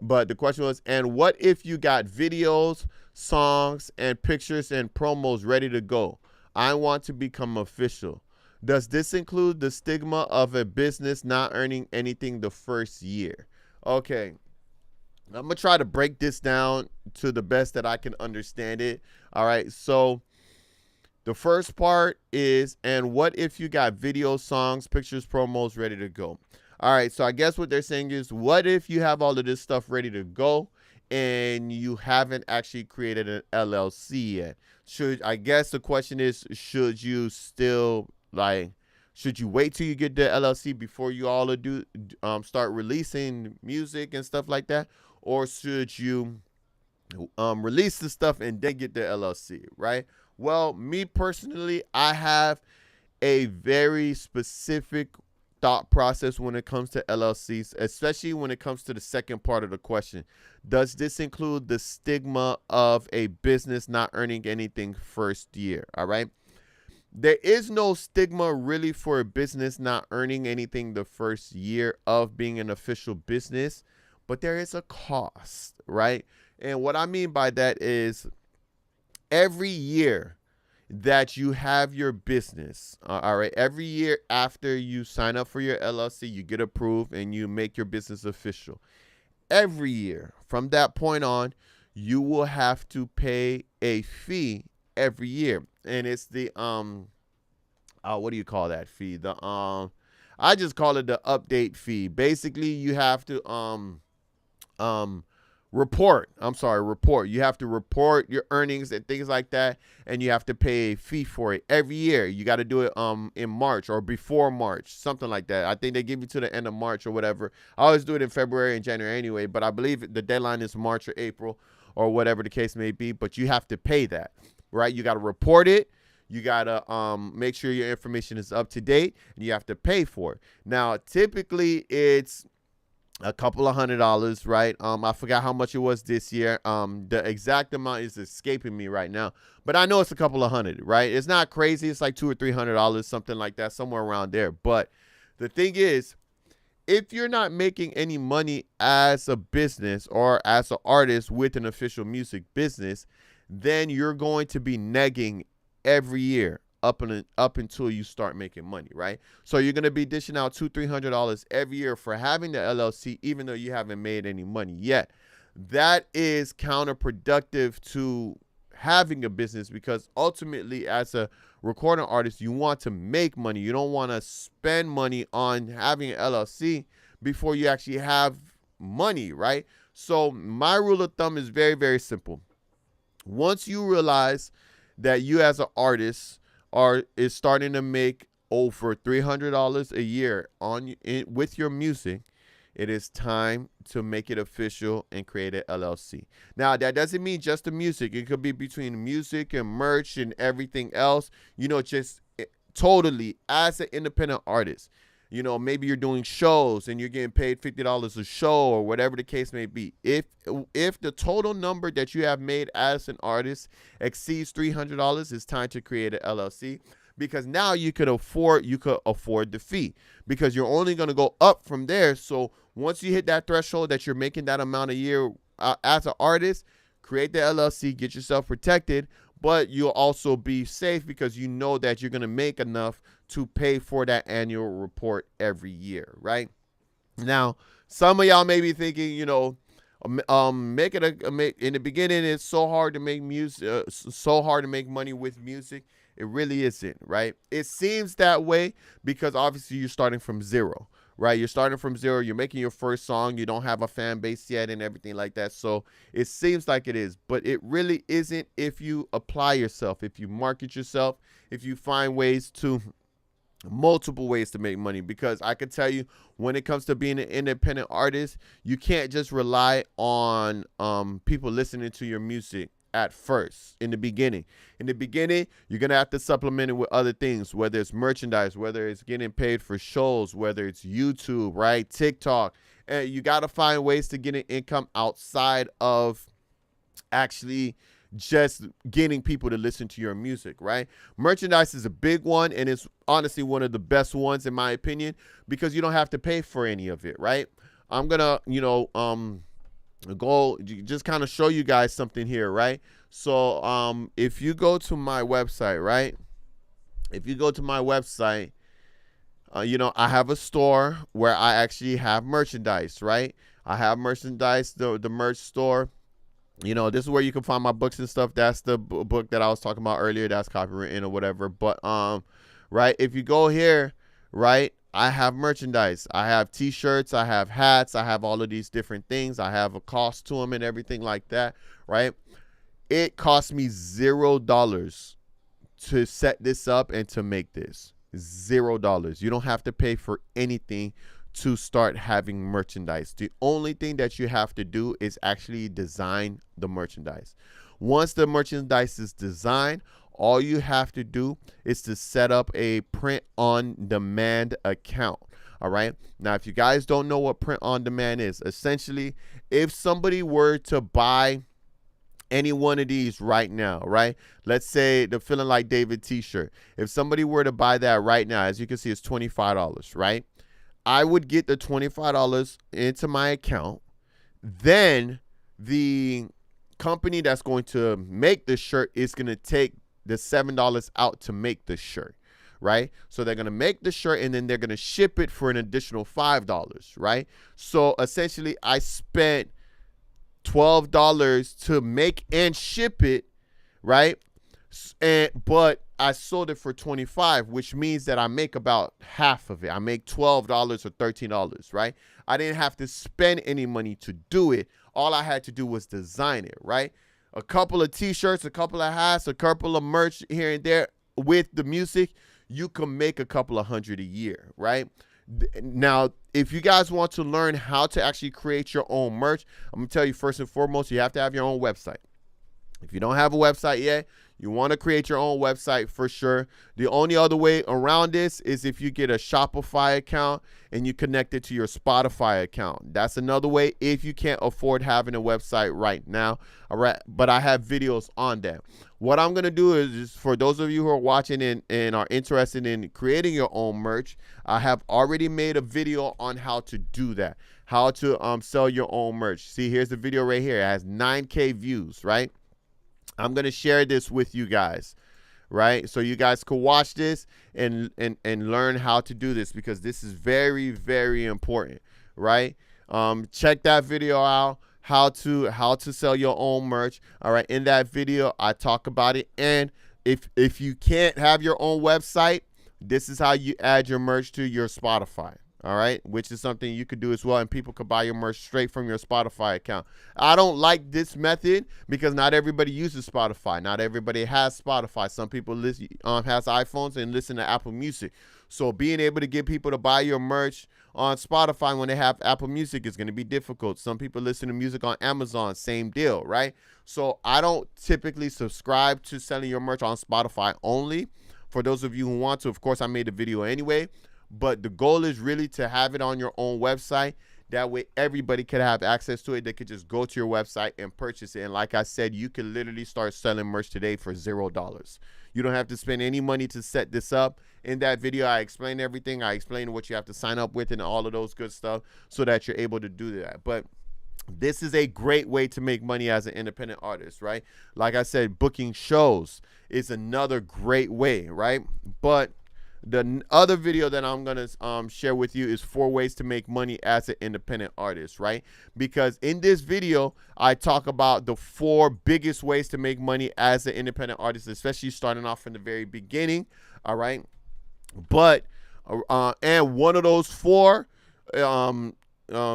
But the question was, and what if you got videos, songs, and pictures and promos ready to go? I want to become official. Does this include the stigma of a business not earning anything the first year? Okay, I'm going to try to break this down to the best that I can understand it. All right, so the first part is, and what if you got videos, songs, pictures, promos ready to go? All right, so I guess what they're saying is, what if you have all of this stuff ready to go and you haven't actually created an LLC yet? I guess the question is, should you still, should you wait till you get the LLC before you all start releasing music and stuff like that? Or should you release the stuff and then get the LLC, right? Well, me personally, I have a very specific thought process when it comes to LLCs, especially when it comes to the second part of the question. Does this include the stigma of a business not earning anything first year? All right. There is no stigma really for a business not earning anything the first year of being an official business, but there is a cost, right? And what I mean by that is every year that you have your business, all right, every year after you sign up for your LLC, you get approved and you make your business official. Every year from that point on, you will have to pay a fee every year. And it's the, what do you call that fee? I just call it the update fee. Basically, you have to, report. You have to report your earnings and things like that, and you have to pay a fee for it every year. You got to do it in March or before March, something like that. I think they give you to the end of March or whatever. I always do it in February and January anyway, but I believe the deadline is March or April or whatever the case may be, but you have to pay that, right? You got to report it. You got to make sure your information is up to date, and you have to pay for it. Now, typically it's a couple of $100s, right? I forgot how much it was this year. The exact amount is escaping me right now, but I know it's a couple of $100, right? It's not crazy. It's like $200 or $300, something like that, somewhere around there. But the thing is, if you're not making any money as a business or as an artist with an official music business, then you're going to be negging every year up until you start making money, right? So you're going to be dishing out $200-$300 every year for having the LLC, even though you haven't made any money yet. That is counterproductive to having a business, because ultimately, as a recording artist, you want to make money. You don't want to spend money on having an LLC before you actually have money, right? So my rule of thumb is very, very simple. Once you realize that you as an artist is starting to make over $300 a year with your music, it is time to make it official and create an LLC. Now, that doesn't mean just the music. It could be between music and merch and everything else, just totally as an independent artist. Maybe you're doing shows and you're getting paid $50 a show or whatever the case may be. If the total number that you have made as an artist exceeds $300, it's time to create an LLC, because now you could afford the fee, because you're only going to go up from there. So once you hit that threshold that you're making that amount a year as an artist, create the LLC, get yourself protected, but you'll also be safe because you know that you're going to make enough to pay for that annual report every year, right? Now, some of y'all may be thinking, in the beginning, it's so hard to make music, so hard to make money with music. It really isn't, right? It seems that way because obviously you're starting from zero, right? You're starting from zero. You're making your first song. You don't have a fan base yet and everything like that. So it seems like it is, but it really isn't if you apply yourself, if you market yourself, if you find multiple ways to make money. Because I could tell you, when it comes to being an independent artist, you can't just rely on people listening to your music at first. In the beginning, you're gonna have to supplement it with other things, whether it's merchandise, whether it's getting paid for shows, whether it's YouTube, right, TikTok. And you got to find ways to get an income outside of actually just getting people to listen to your music, right? Merchandise is a big one, and it's honestly one of the best ones in my opinion, because you don't have to pay for any of it, right? I'm gonna, go just kind of show you guys something here, right? So if you go to my website, right? If you go to my website, I have a store where I actually have merchandise, right? I have merchandise, the merch store. This is where you can find my books and stuff. That's the book that I was talking about earlier. That's copywritten or whatever. But right, if you go here, right, I have merchandise. I have t-shirts, I have hats, I have all of these different things. I have a cost to them and everything like that, right? It cost me $0 to set this up and to make this. $0. You don't have to pay for anything to start having merchandise. The only thing that you have to do is actually design the merchandise. Once the merchandise is designed, all you have to do is to set up a print on demand account. All right. Now, if you guys don't know what print on demand is, essentially, if somebody were to buy any one of these right now, right? Let's say the Feeling Like David t-shirt. If somebody were to buy that right now, as you can see, it's $25, right? I would get the $25 into my account. Then the company that's going to make the shirt is going to take the $7 out to make the shirt, right? So they're going to make the shirt and then they're going to ship it for an additional $5, right? So essentially I spent $12 to make and ship it, right? But I sold it for $25, which means that I make about half of it. I make $12 or $13, right? I didn't have to spend any money to do it. All I had to do was design it, right? A couple of t-shirts, a couple of hats, a couple of merch here and there with the music, you can make a couple of hundred a year, right? Now, if you guys want to learn how to actually create your own merch, I'm going to tell you first and foremost, you have to have your own website. If you don't have a website yet, you want to create your own website for sure. The only other way around this is if you get a Shopify account and you connect it to your Spotify account. That's another way if you can't afford having a website right now. All right, but I have videos on that. What I'm going to do is for those of you who are watching and are interested in creating your own merch, I have already made a video on how to do that, how to sell your own merch. See, here's the video right here. It has 9K views, right? I'm going to share this with you guys, right? So you guys can watch this and learn how to do this, because this is very, very important, right? Check that video out, how to sell your own merch. All right. In that video, I talk about it. And if you can't have your own website, this is how you add your merch to your Spotify. All right, which is something you could do as well, and people could buy your merch straight from your Spotify account. I don't like this method because not everybody uses Spotify. Not everybody has Spotify. Some people has iPhones and listen to Apple Music. So being able to get people to buy your merch on Spotify when they have Apple Music is going to be difficult. Some people listen to music on Amazon, same deal, right? So I don't typically subscribe to selling your merch on Spotify only. For those of you who want to, of course, I made a video anyway. But the goal is really to have it on your own website. That way everybody can have access to it. They could just go to your website and purchase it. And like I said, you can literally start selling merch today for $0. You don't have to spend any money to set this up. In that video, I explained everything. I explained what you have to sign up with and all of those good stuff so that you're able to do that. But this is a great way to make money as an independent artist, right? Like I said, booking shows is another great way, right? But the other video that I'm going to share with you is 4 ways to make money as an independent artist, right? Because in this video, I talk about the 4 biggest ways to make money as an independent artist, especially starting off from the very beginning, all right? But, and one of those 4, um,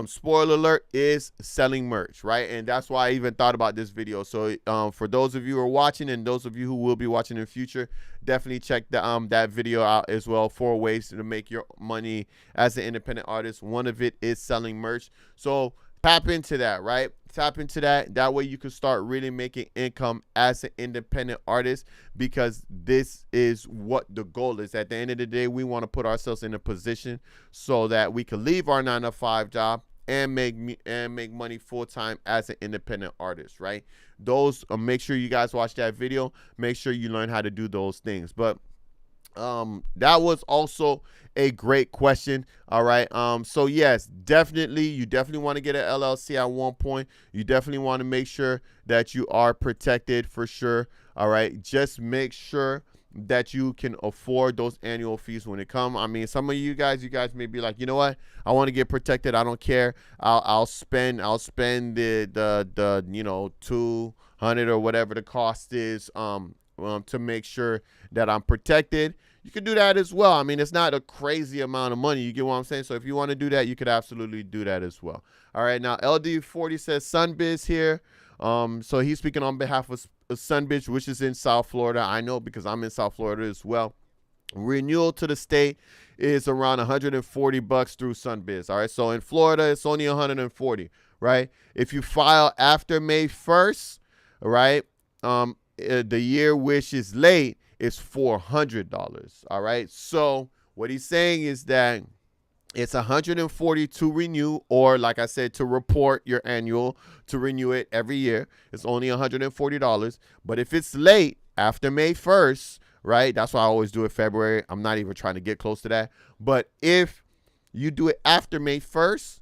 spoiler alert, is selling merch, right? And that's why I even thought about this video. So for those of you who are watching and those of you who will be watching in the future, definitely check that video out as well. 4 ways to make your money as an independent artist. One of it is selling merch. So tap into that, right? Tap into that. That way you can start really making income as an independent artist, because this is what the goal is. At the end of the day, we want to put ourselves in a position so that we can leave our 9-to-5 job and make money full-time as an independent artist, right? Those, make sure you guys watch that video. Make sure you learn how to do those things. But that was also a great question. All right. So yes, definitely, you definitely want to get an LLC at one point. You definitely want to make sure that you are protected for sure. All right. Just make sure that you can afford those annual fees when it come. I mean, some of you guys may be like, you know what? I want to get protected. I don't care. I'll spend the you know, 200 or whatever the cost is to make sure that I'm protected. You can do that as well. I mean, it's not a crazy amount of money. You get what I'm saying? So if you want to do that, you could absolutely do that as well. All right. Now, LD40 says Sunbiz here. So he's speaking on behalf of Sunbiz, which is in South Florida. I know because I'm in South Florida as well. Renewal to the state is around $140 through Sunbiz. All right. So in Florida, it's only $140, right? If you file after May 1st, right, the year which is late, is $400. All right. So what he's saying is that it's $140 to renew, or like I said, to report your annual, to renew it every year. It's only $140. But if it's late after May 1st, right? That's why I always do it February. I'm not even trying to get close to that. But if you do it after May 1st,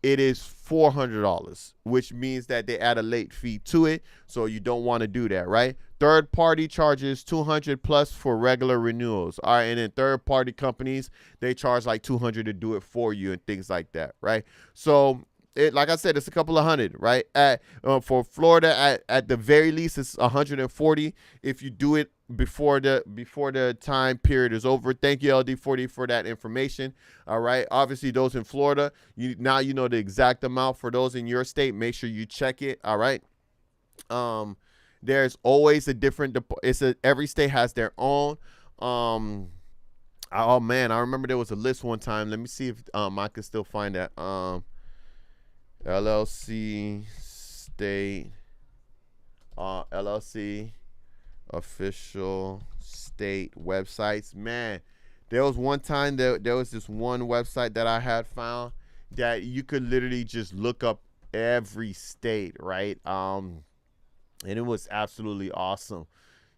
it is $400, which means that they add a late fee to it. So you don't want to do that, right? Third party charges $200 plus for regular renewals. All right. And then third party companies, they charge like $200 to do it for you and things like that, right? So like I said, it's a couple of hundred, right? For Florida, at the very least, it's $140 if you do it before the time period is over. Thank you, LD40, for that information. All right. Obviously, those in Florida, now you know the exact amount. For those in your state, make sure you check it. All right. There's always a different. Every state has their own. Oh man, I remember there was a list one time. Let me see if I can still find that. LLC state, LLC official state websites. Man, there was one time there was this one website that I had found that you could literally just look up every state, right? And it was absolutely awesome.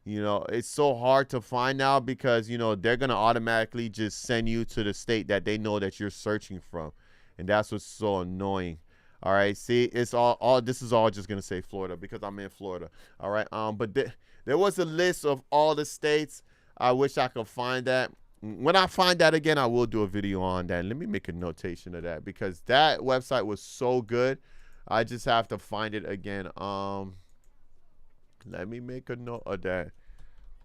You know, it's so hard to find now because, you know, they're going to automatically just send you to the state that they know that you're searching from. And that's what's so annoying. All right. See, it's all this is all just going to say Florida because I'm in Florida. All right. But there was a list of all the states. I wish I could find that. When I find that again, I will do a video on that. Let me make a notation of that because that website was so good. I just have to find it again. Let me make a note of that.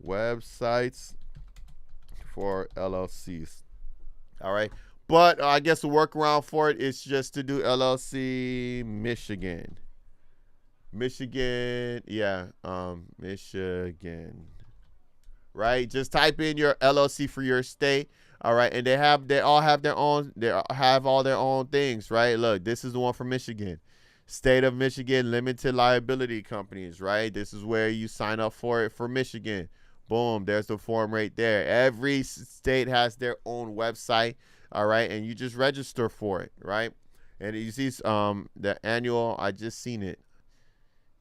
Websites for LLCs. All right. But I guess the workaround for it is just to do LLC Michigan. Yeah. Michigan. Right. Just type in your LLC for your state. All right. And they all have their own. They have all their own things. Right. Look, this is the one for Michigan. State of Michigan limited liability companies, right? This is where you sign up for it for Michigan. Boom, there's the form right there. Every state has their own website, all right? And you just register for it, right? And you see the annual, I just seen it.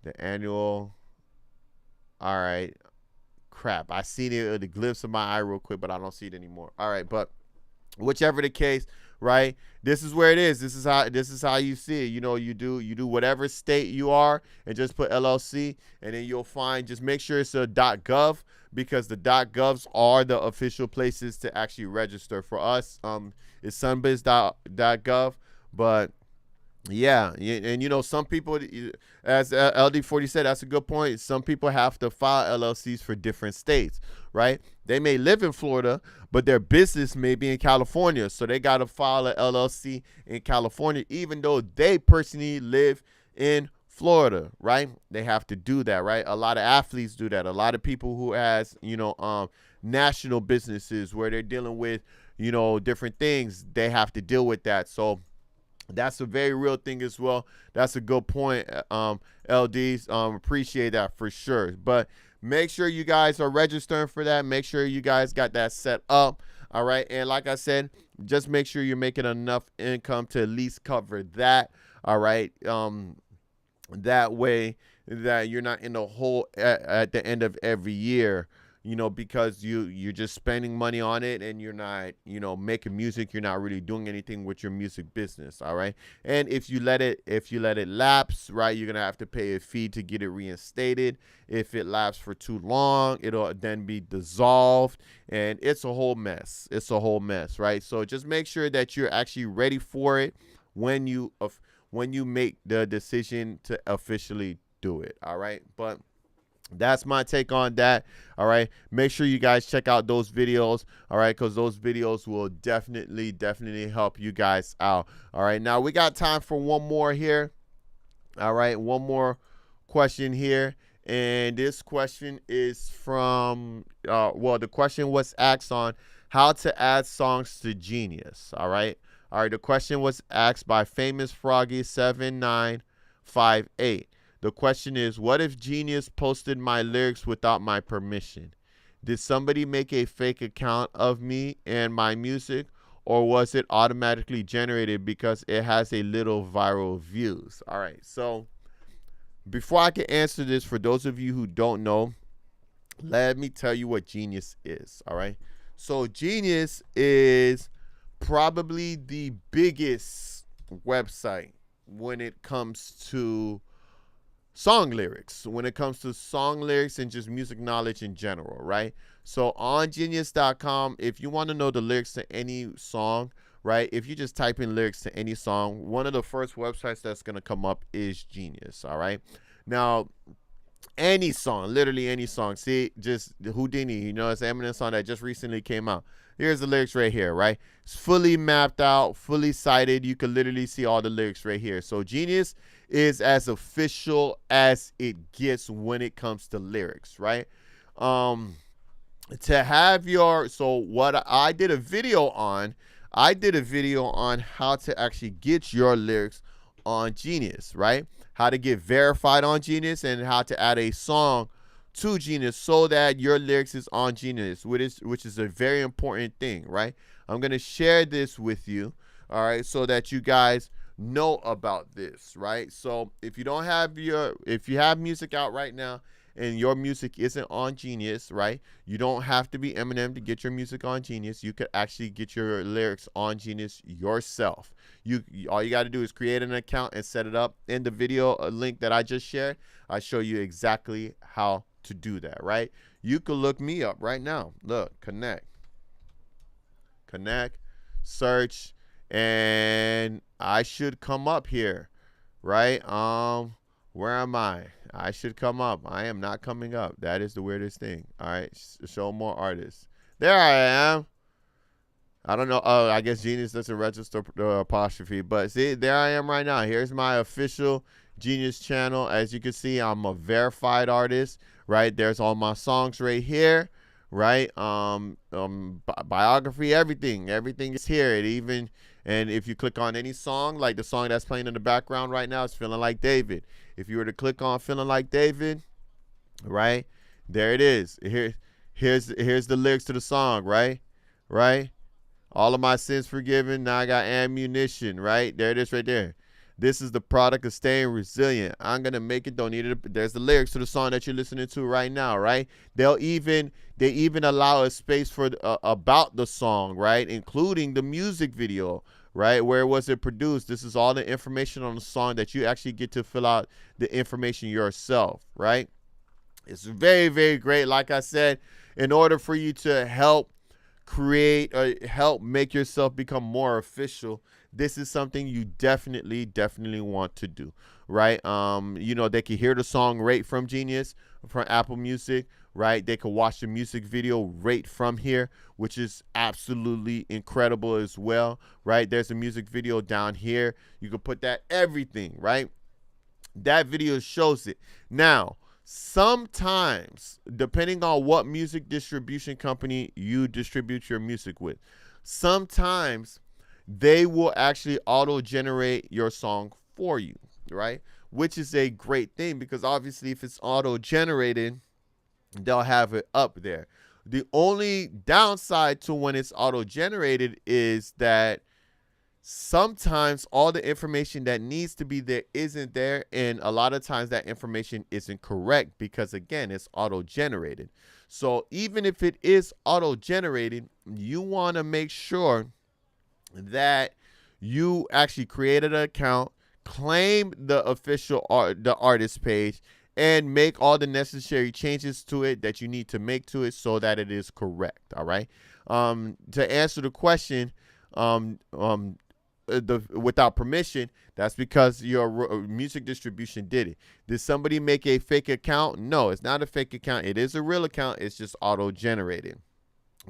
The annual, all right. Crap, I seen it with a glimpse of my eye real quick, but I don't see it anymore. All right, but whichever the case, right? This is where it is. This is how you see it. You know, you do whatever state you are and just put LLC, and then you'll find, just make sure it's a .gov because the .govs are the official places to actually register. For us, it's sunbiz.gov, but Yeah, and you know, some people, as LD40 said, that's a good point. Some people have to file LLCs for different states, right? They may live in Florida, but their business may be in California, so they got to file an LLC in California, even though they personally live in Florida, right? They have to do that, right? A lot of athletes do that. A lot of people who has, national businesses where they're dealing with, different things, they have to deal with that. So that's a very real thing as well. That's a good point, LDs. Appreciate that for sure. But make sure you guys are registering for that. Make sure you guys got that set up. All right. And like I said, just make sure you're making enough income to at least cover that. All right. That way that you're not in the hole at the end of every year, because you're just spending money on it and you're not, making music. You're not really doing anything with your music business. All right. And if you let it lapse, right, you're going to have to pay a fee to get it reinstated. If it lapses for too long, it'll then be dissolved, and it's a whole mess. It's a whole mess, right? So just make sure that you're actually ready for it when you make the decision to officially do it. All right. But that's my take on that. All right. Make sure you guys check out those videos. All right. Because those videos will definitely help you guys out. All right. Now we got time for one more here. All right. One more question here. And this question is from, the question was asked on how to add songs to Genius. All right. All right. The question was asked by Famous Froggy 7958. The question is, what if Genius posted my lyrics without my permission? Did somebody make a fake account of me and my music, or was it automatically generated because it has a little viral views? All right, so before I can answer this, for those of you who don't know, let me tell you what Genius is, all right? So Genius is probably the biggest website when it comes to song lyrics, when it comes to song lyrics and just music knowledge in general, right? So on genius.com, if you want to know the lyrics to any song, right, if you just type in lyrics to any song, one of the first websites that's going to come up is Genius. All right. Now, any song, literally any song. See, just Houdini, it's an Eminem song that just recently came out. Here's the lyrics right here, right? It's fully mapped out, fully cited. You can literally see all the lyrics right here. So Genius is as official as it gets when it comes to lyrics, right? So what I did a video on how to actually get your lyrics on Genius, right? How to get verified on Genius and how to add a song to Genius so that your lyrics is on Genius, which is a very important thing, right? I'm going to share this with you, all right, so that you guys know about this, right? So if you have music out right now and your music isn't on Genius, right? You don't have to be Eminem to get your music on Genius. You could actually get your lyrics on Genius yourself. All you got to do is create an account and set it up. In the video link that I just shared, I show you exactly how to do that, right? You could look me up right now. Look, connect, search, and I should come up here, right? Where am I? I should come up. I am not coming up. That is the weirdest thing. All right, show more artists. There I am. I don't know. Oh, I guess Genius doesn't register the apostrophe, but see, there I am right now. Here's my official Genius channel. As you can see, I'm a verified artist, right? There's all my songs right here, right? Biography, everything is here. And if you click on any song, like the song that's playing in the background right now, it's Feeling Like David. If you were to click on Feeling Like David, right, there it is. Here's the lyrics to the song, right? All of my sins forgiven. Now I got ammunition, right? There it is right there. This is the product of staying resilient. I'm going to make it, don't need it. There's the lyrics to the song that you're listening to right now, right? They even allow a space for about the song, right? Including the music video, right? Where was it produced? This is all the information on the song that you actually get to fill out the information yourself, right? It's very, very great. Like I said, in order for you to help create or help make yourself become more official, this is something you definitely want to do, right? They can hear the song right from Genius, from Apple Music, right? They can watch the music video right from here, which is absolutely incredible as well, right? There's a music video down here. You can put that everything, right? That video shows it. Now, sometimes, depending on what music distribution company you distribute your music with, sometimes they will actually auto-generate your song for you, right? Which is a great thing, because obviously if it's auto-generated, they'll have it up there. The only downside to when it's auto-generated is that sometimes all the information that needs to be there isn't there, and a lot of times that information isn't correct because, again, it's auto-generated. So even if it is auto-generated, you want to make sure that you actually created an account, claim the official the artist page, and make all the necessary changes to it that you need to make to it so that it is correct. All right. To answer the question, without permission, that's because your music distribution did it. Did somebody make a fake account? No, it's not a fake account. It is a real account. It's just auto-generated.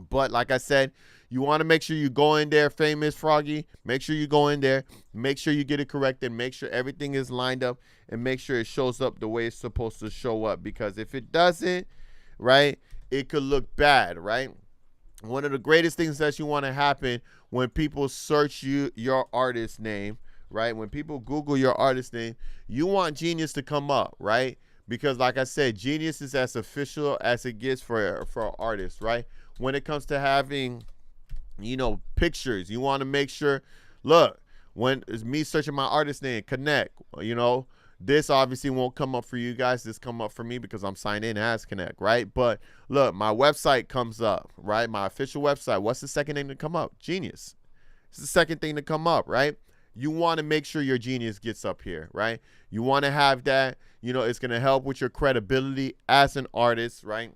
But like I said, you want to make sure you go in there, Famous Froggy. Make sure you go in there. Make sure you get it corrected. Make sure everything is lined up, and make sure it shows up the way it's supposed to show up. Because if it doesn't, right, it could look bad, right? One of the greatest things that you want to happen when people search your artist name, right? When people Google your artist name, you want Genius to come up, right? Because like I said, Genius is as official as it gets for artists, right? When it comes to having, pictures, you want to make sure, look, when it's me searching my artist name, Connect, this obviously won't come up for you guys. This come up for me because I'm signed in as Connect, right? But look, my website comes up, right? My official website. What's the second thing to come up? Genius. It's the second thing to come up, right? You want to make sure your Genius gets up here, right? You want to have that. It's going to help with your credibility as an artist, right?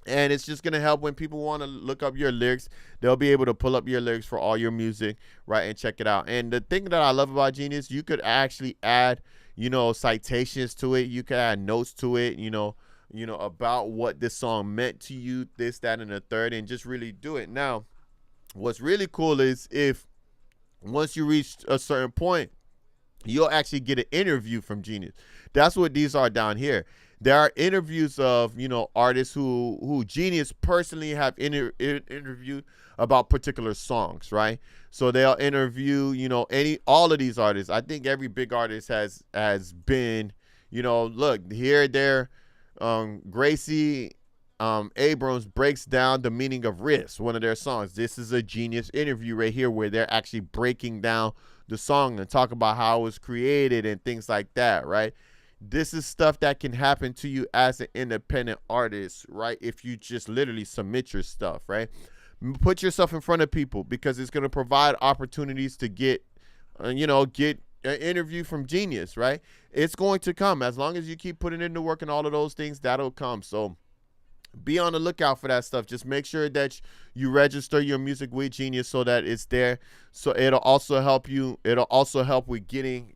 And it's just going to help when people want to look up your lyrics. They'll be able to pull up your lyrics for all your music, right, and check it out. And the thing that I love about Genius, you could actually add, citations to it. You could add notes to it, about what this song meant to you, this, that, and the third, and just really do it. Now, what's really cool is if once you reach a certain point, you'll actually get an interview from Genius. That's what these are down here. There are interviews of, artists who Genius personally have interviewed about particular songs, right? So they'll interview, all of these artists. I think every big artist has been, look, here, there, Gracie Abrams breaks down the meaning of risk, one of their songs. This is a Genius interview right here where they're actually breaking down the song and talk about how it was created and things like that, right? This is stuff that can happen to you as an independent artist, right? If you just literally submit your stuff, right? Put yourself in front of people, because it's going to provide opportunities to get an interview from Genius, right? It's going to come. As long as you keep putting in the work and all of those things, that'll come. So be on the lookout for that stuff. Just make sure that you register your music with Genius so that it's there. So it'll also help you. It'll also help with getting,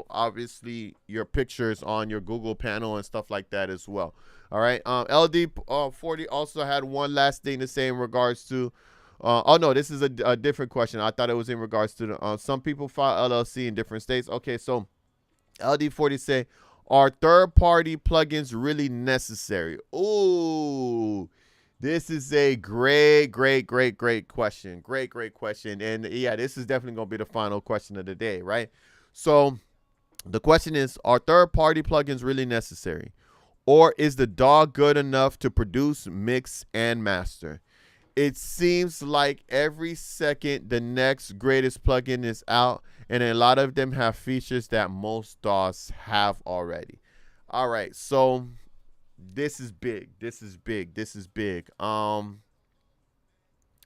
obviously your pictures on your Google panel and stuff like that as well. All right. LD40 also had one last thing to say in regards to. Oh no, this is a different question. I thought it was in regards to the, some people file LLC in different states. Okay, so LD40 say, are third-party plugins really necessary? Ooh, this is a great question. Great question. And yeah, this is definitely going to be the final question of the day, right? So the question is, are third-party plugins really necessary? Or is the DAW good enough to produce, mix, and master? It seems like every second the next greatest plugin is out, and a lot of them have features that most DAWs have already. All right, so this is big.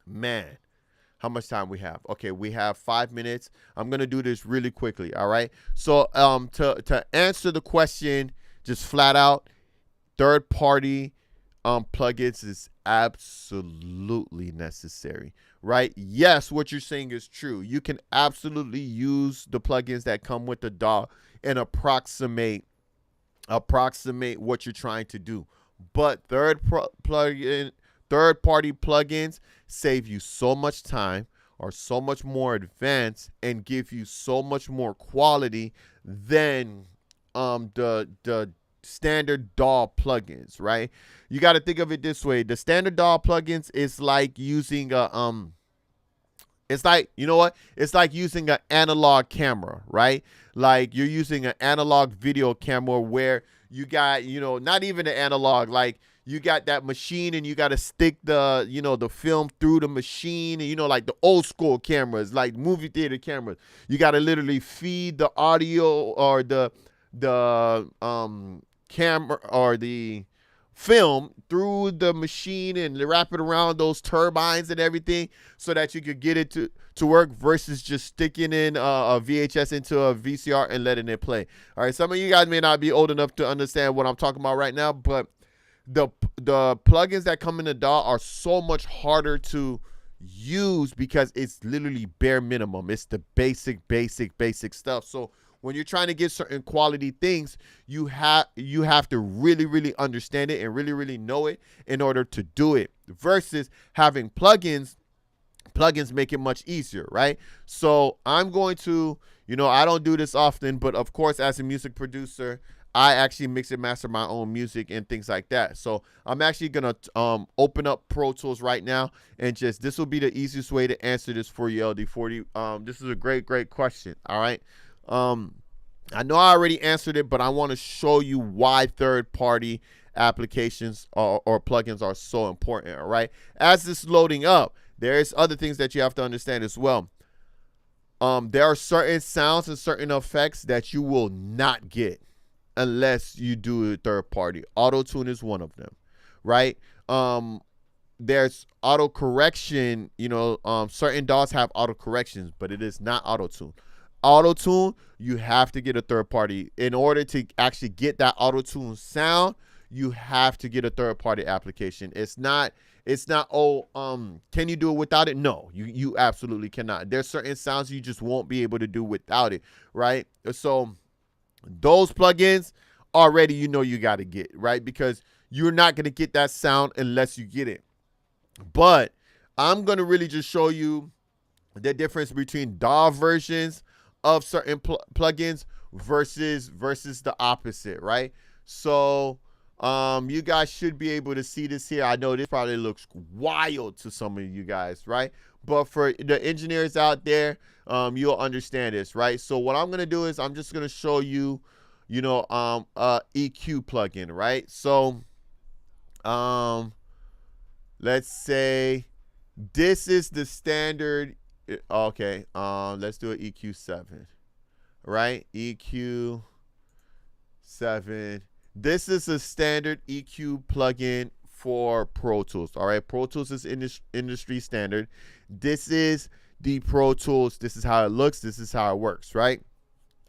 Man, how much time we have? Okay, we have 5 minutes. I'm gonna do this really quickly. All right. So to answer the question, just flat out, third party plugins is absolutely necessary, right? Yes, what you're saying is true. You can absolutely use the plugins that come with the DAW and approximate what you're trying to do. But third-party plugins save you so much time, are so much more advanced, and give you so much more quality than the standard DAW plugins, right? You got to think of it this way: the standard DAW plugins is like using a it's like, you know what? It's like using an analog camera, right? Like you're using an analog video camera where you got, not even an analog, like you got that machine and you got to stick the, the film through the machine, and, like the old school cameras, like movie theater cameras. You got to literally feed the audio or the camera or the film through the machine and wrap it around those turbines and everything so that you could get it to work, versus just sticking in a VHS into a VCR and letting it play. All right, some of you guys may not be old enough to understand what I'm talking about right now, but the plugins that come in the DAW are so much harder to use because it's literally bare minimum. It's the basic stuff. So when you're trying to get certain quality things, you have to really understand it and really know it in order to do it, versus having plugins. Plugins make it much easier, right? So I'm going to, I don't do this often, but of course, as a music producer, I actually mix and master my own music and things like that. So I'm actually going to open up Pro Tools right now, and this will be the easiest way to answer this for you, LD40. This is a great question, all right? I know I already answered it, but I want to show you why third-party applications or plugins are so important, all right? As this is loading up, there's other things that you have to understand as well. There are certain sounds and certain effects that you will not get unless you do a third-party. Auto-tune is one of them, right? There's auto-correction. Certain DAWs have auto-corrections, but it is not auto-tune. Auto-tune, you have to get a third party. In order to actually get that auto-tune sound, you have to get a third-party application. It's not, can you do it without it? No, you absolutely cannot. There's certain sounds you just won't be able to do without it, right? So those plugins already, you got to get, right? Because you're not going to get that sound unless you get it. But I'm going to really just show you the difference between DAW versions of certain plugins versus the opposite, right? So you guys should be able to see this here. I know this probably looks wild to some of you guys, right? But for the engineers out there, you'll understand this, right? So what I'm gonna do is I'm just gonna show you, EQ plugin, right? So let's say this is the standard. Okay, let's do an EQ7, right? EQ7. This is a standard EQ plugin for Pro Tools, all right? Pro Tools is industry standard. This is the Pro Tools. This is how it looks. This is how it works, right?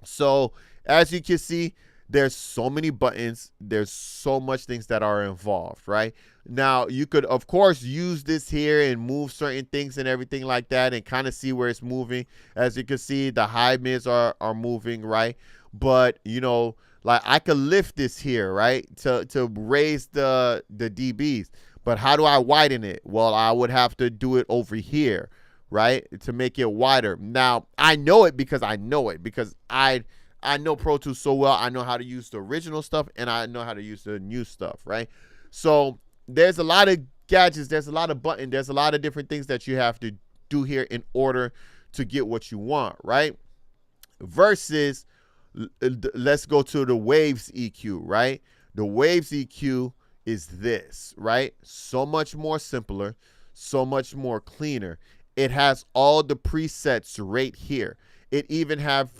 So as you can see, there's so many buttons. There's so much things that are involved, right? Now, you could, of course, use this here and move certain things and everything like that and kind of see where it's moving. As you can see, the high mids are moving, right? But, like I could lift this here, right, to raise the dBs. But how do I widen it? Well, I would have to do it over here, right, to make it wider. Now, I know it because I know Pro Tools so well. I know how to use the original stuff, and I know how to use the new stuff, right? So there's a lot of gadgets. There's a lot of buttons. There's a lot of different things that you have to do here in order to get what you want, right? Versus, let's go to the Waves EQ, right? The Waves EQ is this, right? So much more simpler, so much more cleaner. It has all the presets right here. It even have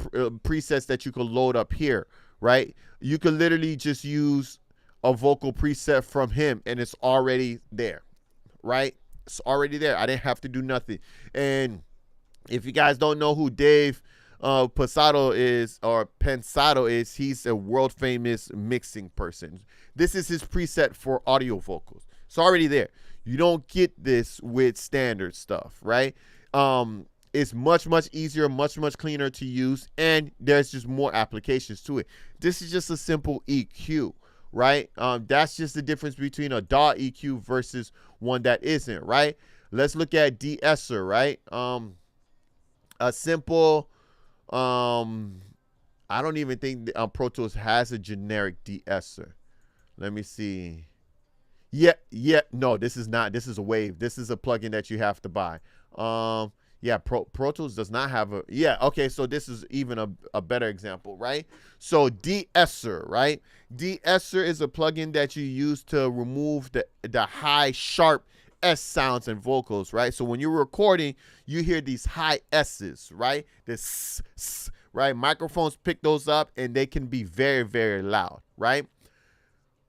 presets that you can load up here, right? You could literally just use a vocal preset from him and it's already there, right? It's already there. I didn't have to do nothing. And if you guys don't know who Dave Pensado is, he's a world famous mixing person. This is his preset for audio vocals. It's already there. You don't get this with standard stuff, right? It's much, much easier, much, much cleaner to use, and there's just more applications to it. This is just a simple EQ, right? That's just the difference between a DAW EQ versus one that isn't, right? Let's look at de-esser, right? A simple, I don't even think Pro Tools has a generic de-esser. Let me see. No, this is not. This is a Wave. This is a plugin that you have to buy. Yeah, Pro Tools does not have a, okay, so this is even a better example, right? So de-esser, right? De-esser is a plugin that you use to remove the high, sharp S sounds and vocals, right? So when you're recording, you hear these high S's, right? This right? Microphones pick those up, and they can be very, very loud, right?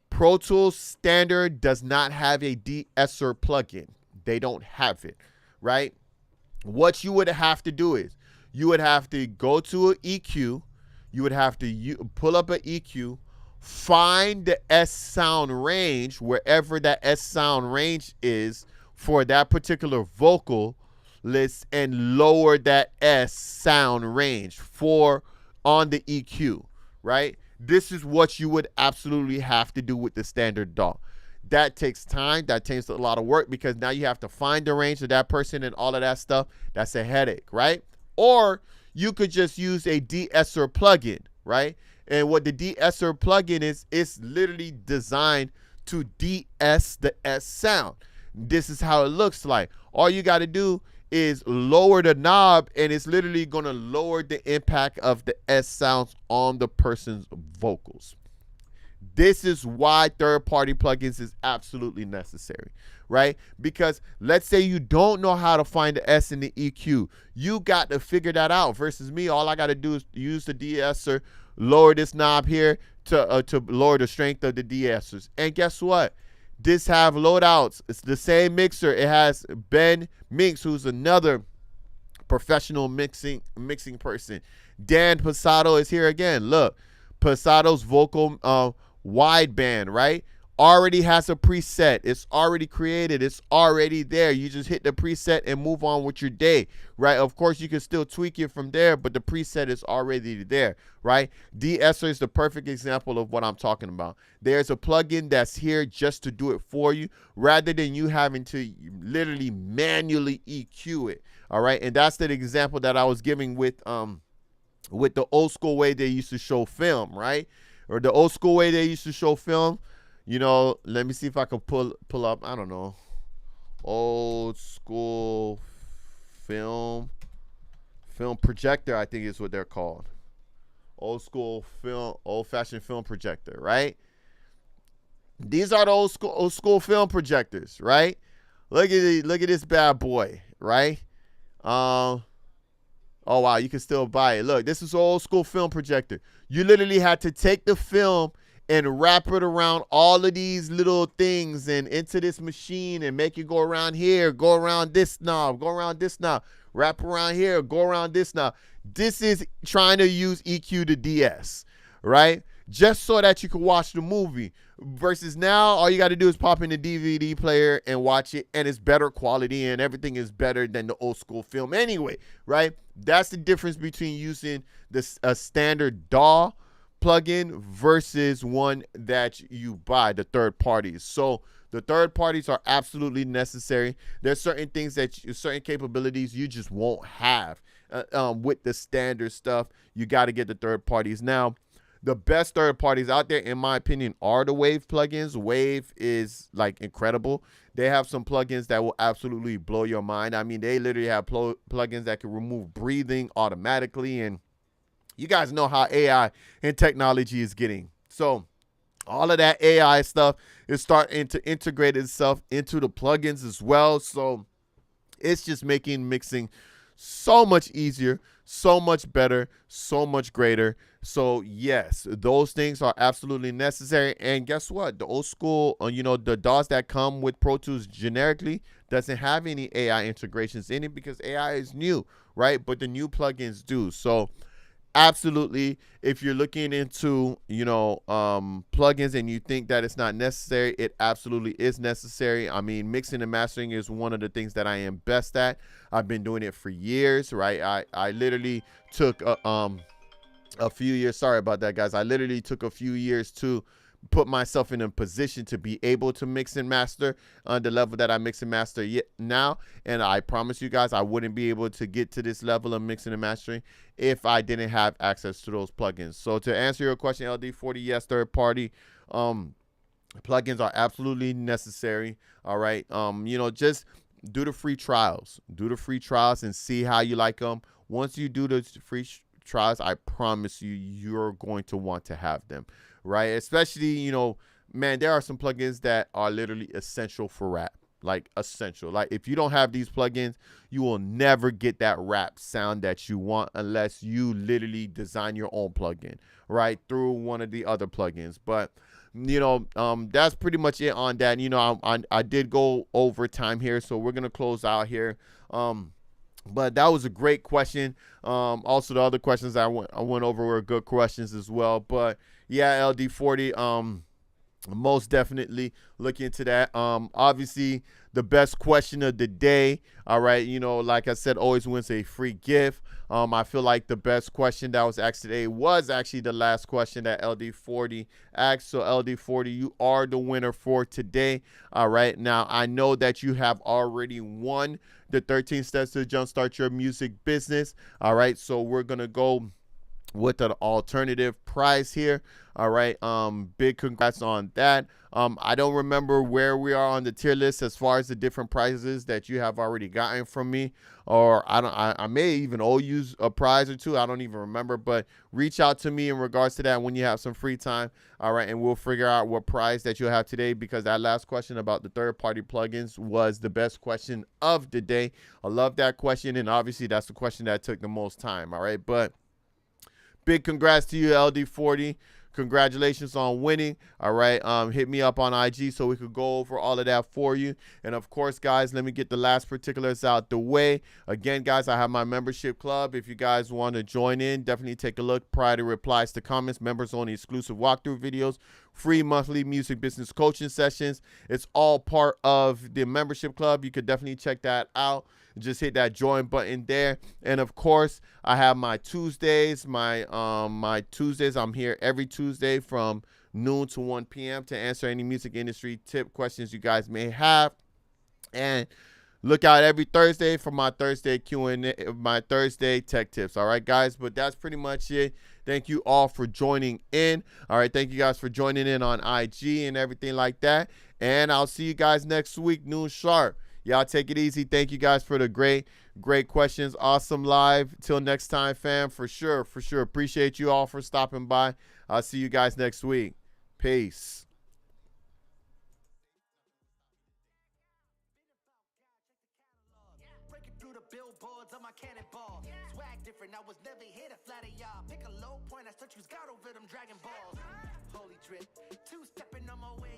Pro Tools standard does not have a de-esser plugin. They don't have it, right? What you would have to do is you would have to go to an EQ. You would have to pull up an EQ, find the S sound range, wherever that S sound range is for that particular vocal list, and lower that S sound range on the EQ, right? This is what you would absolutely have to do with the standard DAW. That takes time. That takes a lot of work, because now you have to find the range of that person and all of that stuff. That's a headache, right? Or you could just use a de-esser plugin, right? And what the de-esser plugin is, it's literally designed to de-ess the S sound. This is how it looks like. All you got to do is lower the knob, and it's literally going to lower the impact of the S sounds on the person's vocals. This is why third-party plugins is absolutely necessary, right? Because let's say you don't know how to find the S in the EQ. You got to figure that out. Versus me, all I got to do is use the de-esser, lower this knob here to lower the strength of the de-essers. And guess what? This have loadouts. It's the same mixer. It has Ben Minks, who's another professional mixing person. Dan Posado is here again. Look, Posado's vocal wideband, right? Already has a preset. It's already created. It's already there. You just hit the preset and move on with your day, right? Of course, you can still tweak it from there, but the preset is already there, right? De-esser is the perfect example of what I'm talking about. There's a plugin that's here just to do it for you, rather than you having to literally manually EQ it, all right? And that's the example that I was giving with the old school way they used to show film, right? Or the old school way they used to show film. You know, let me see if I can pull up, I don't know, old school film projector, I think is what they're called. Old fashioned film projector, right? These are the old school film projectors, right? Look at this bad boy, right? Oh wow, you can still buy it. Look, this is an old school film projector. You literally had to take the film and wrap it around all of these little things and into this machine and make it go around here, go around this knob, go around this knob, wrap around here, go around this knob. This is trying to use EQ to DS, right? Just so that you can watch the movie. Versus now, all you got to do is pop in the DVD player and watch it, and it's better quality, and everything is better than the old school film anyway, right? That's the difference between using a standard DAW plugin versus one that you buy, the third parties. So the third parties are absolutely necessary. There's certain things certain capabilities you just won't have with the standard stuff. You got to get the third parties. Now, the best third parties out there, in my opinion, are the Wave plugins. Wave is like incredible. They have some plugins that will absolutely blow your mind. I mean, they literally have plugins that can remove breathing automatically, and you guys know how AI and technology is getting. So all of that AI stuff is starting to integrate itself into the plugins as well. So it's just making mixing so much easier, so much better, so much greater. So yes, those things are absolutely necessary. And guess what? The old school, the DAWs that come with Pro Tools generically doesn't have any AI integrations in it, because AI is new, right? But the new plugins do. So absolutely, if you're looking into, plugins and you think that it's not necessary, it absolutely is necessary. I mean, mixing and mastering is one of the things that I am best at. I've been doing it for years, right? I literally took a few years. Sorry about that, guys. I literally took a few years to put myself in a position to be able to mix and master on the level that I mix and master now. And I promise you guys, I wouldn't be able to get to this level of mixing and mastering if I didn't have access to those plugins. So to answer your question, LD40, yes, third party plugins are absolutely necessary. All right. Just do the free trials. Do the free trials and see how you like them. Once you do the free trials, I promise you, you're going to want to have them. Right? Especially, man, there are some plugins that are literally essential for rap. Like essential. Like if you don't have these plugins, you will never get that rap sound that you want unless you literally design your own plugin, right? Through one of the other plugins. But that's pretty much it on that. I did go over time here, so we're gonna close out here. But that was a great question. Also, the other questions I went over were good questions as well. But yeah, LD40, most definitely look into that. Obviously, the best question of the day. All right, like I said, always wins a free gift. I feel like the best question that was asked today was actually the last question that LD40 asked. So LD40, you are the winner for today. All right, now I know that you have already won the 13 steps to jumpstart your music business. All right, so we're gonna go with an alternative prize here. All right, big congrats on that. I don't remember where we are on the tier list as far as the different prizes that you have already gotten from me, or I may even owe you a prize or two. I don't even remember, but reach out to me in regards to that when you have some free time. All right, and we'll figure out what prize that you'll have today, because that last question about the third-party plugins was the best question of the day. I love that question, and obviously that's the question that took the most time. All right, but big congrats to you, LD40. Congratulations on winning. All right. Hit me up on IG so we could go over all of that for you. And of course, guys, let me get the last particulars out the way. Again, guys, I have my membership club. If you guys want to join in, definitely take a look. Prior to replies to comments, members only exclusive walkthrough videos, free monthly music business coaching sessions. It's all part of the membership club. You could definitely check that out. Just hit that join button there. And of course, I have my Tuesdays. My Tuesdays, I'm here every Tuesday from noon to 1 p.m. to answer any music industry tip questions you guys may have. And look out every Thursday for my Thursday Q&A, my Thursday tech tips. All right, guys, but that's pretty much it. Thank you all for joining in. All right, thank you guys for joining in on IG and everything like that. And I'll see you guys next week, noon sharp. Y'all take it easy. Thank you guys for the great questions. Awesome live. Till next time, fam. For sure. Appreciate you all for stopping by. I'll see you guys next week. Peace. Breaking through the billboards on my cannonball. Swag different, I was never here to flatter y'all. Pick a low point, I start you got over them Dragon Balls. Holy drip, two-stepping on my way.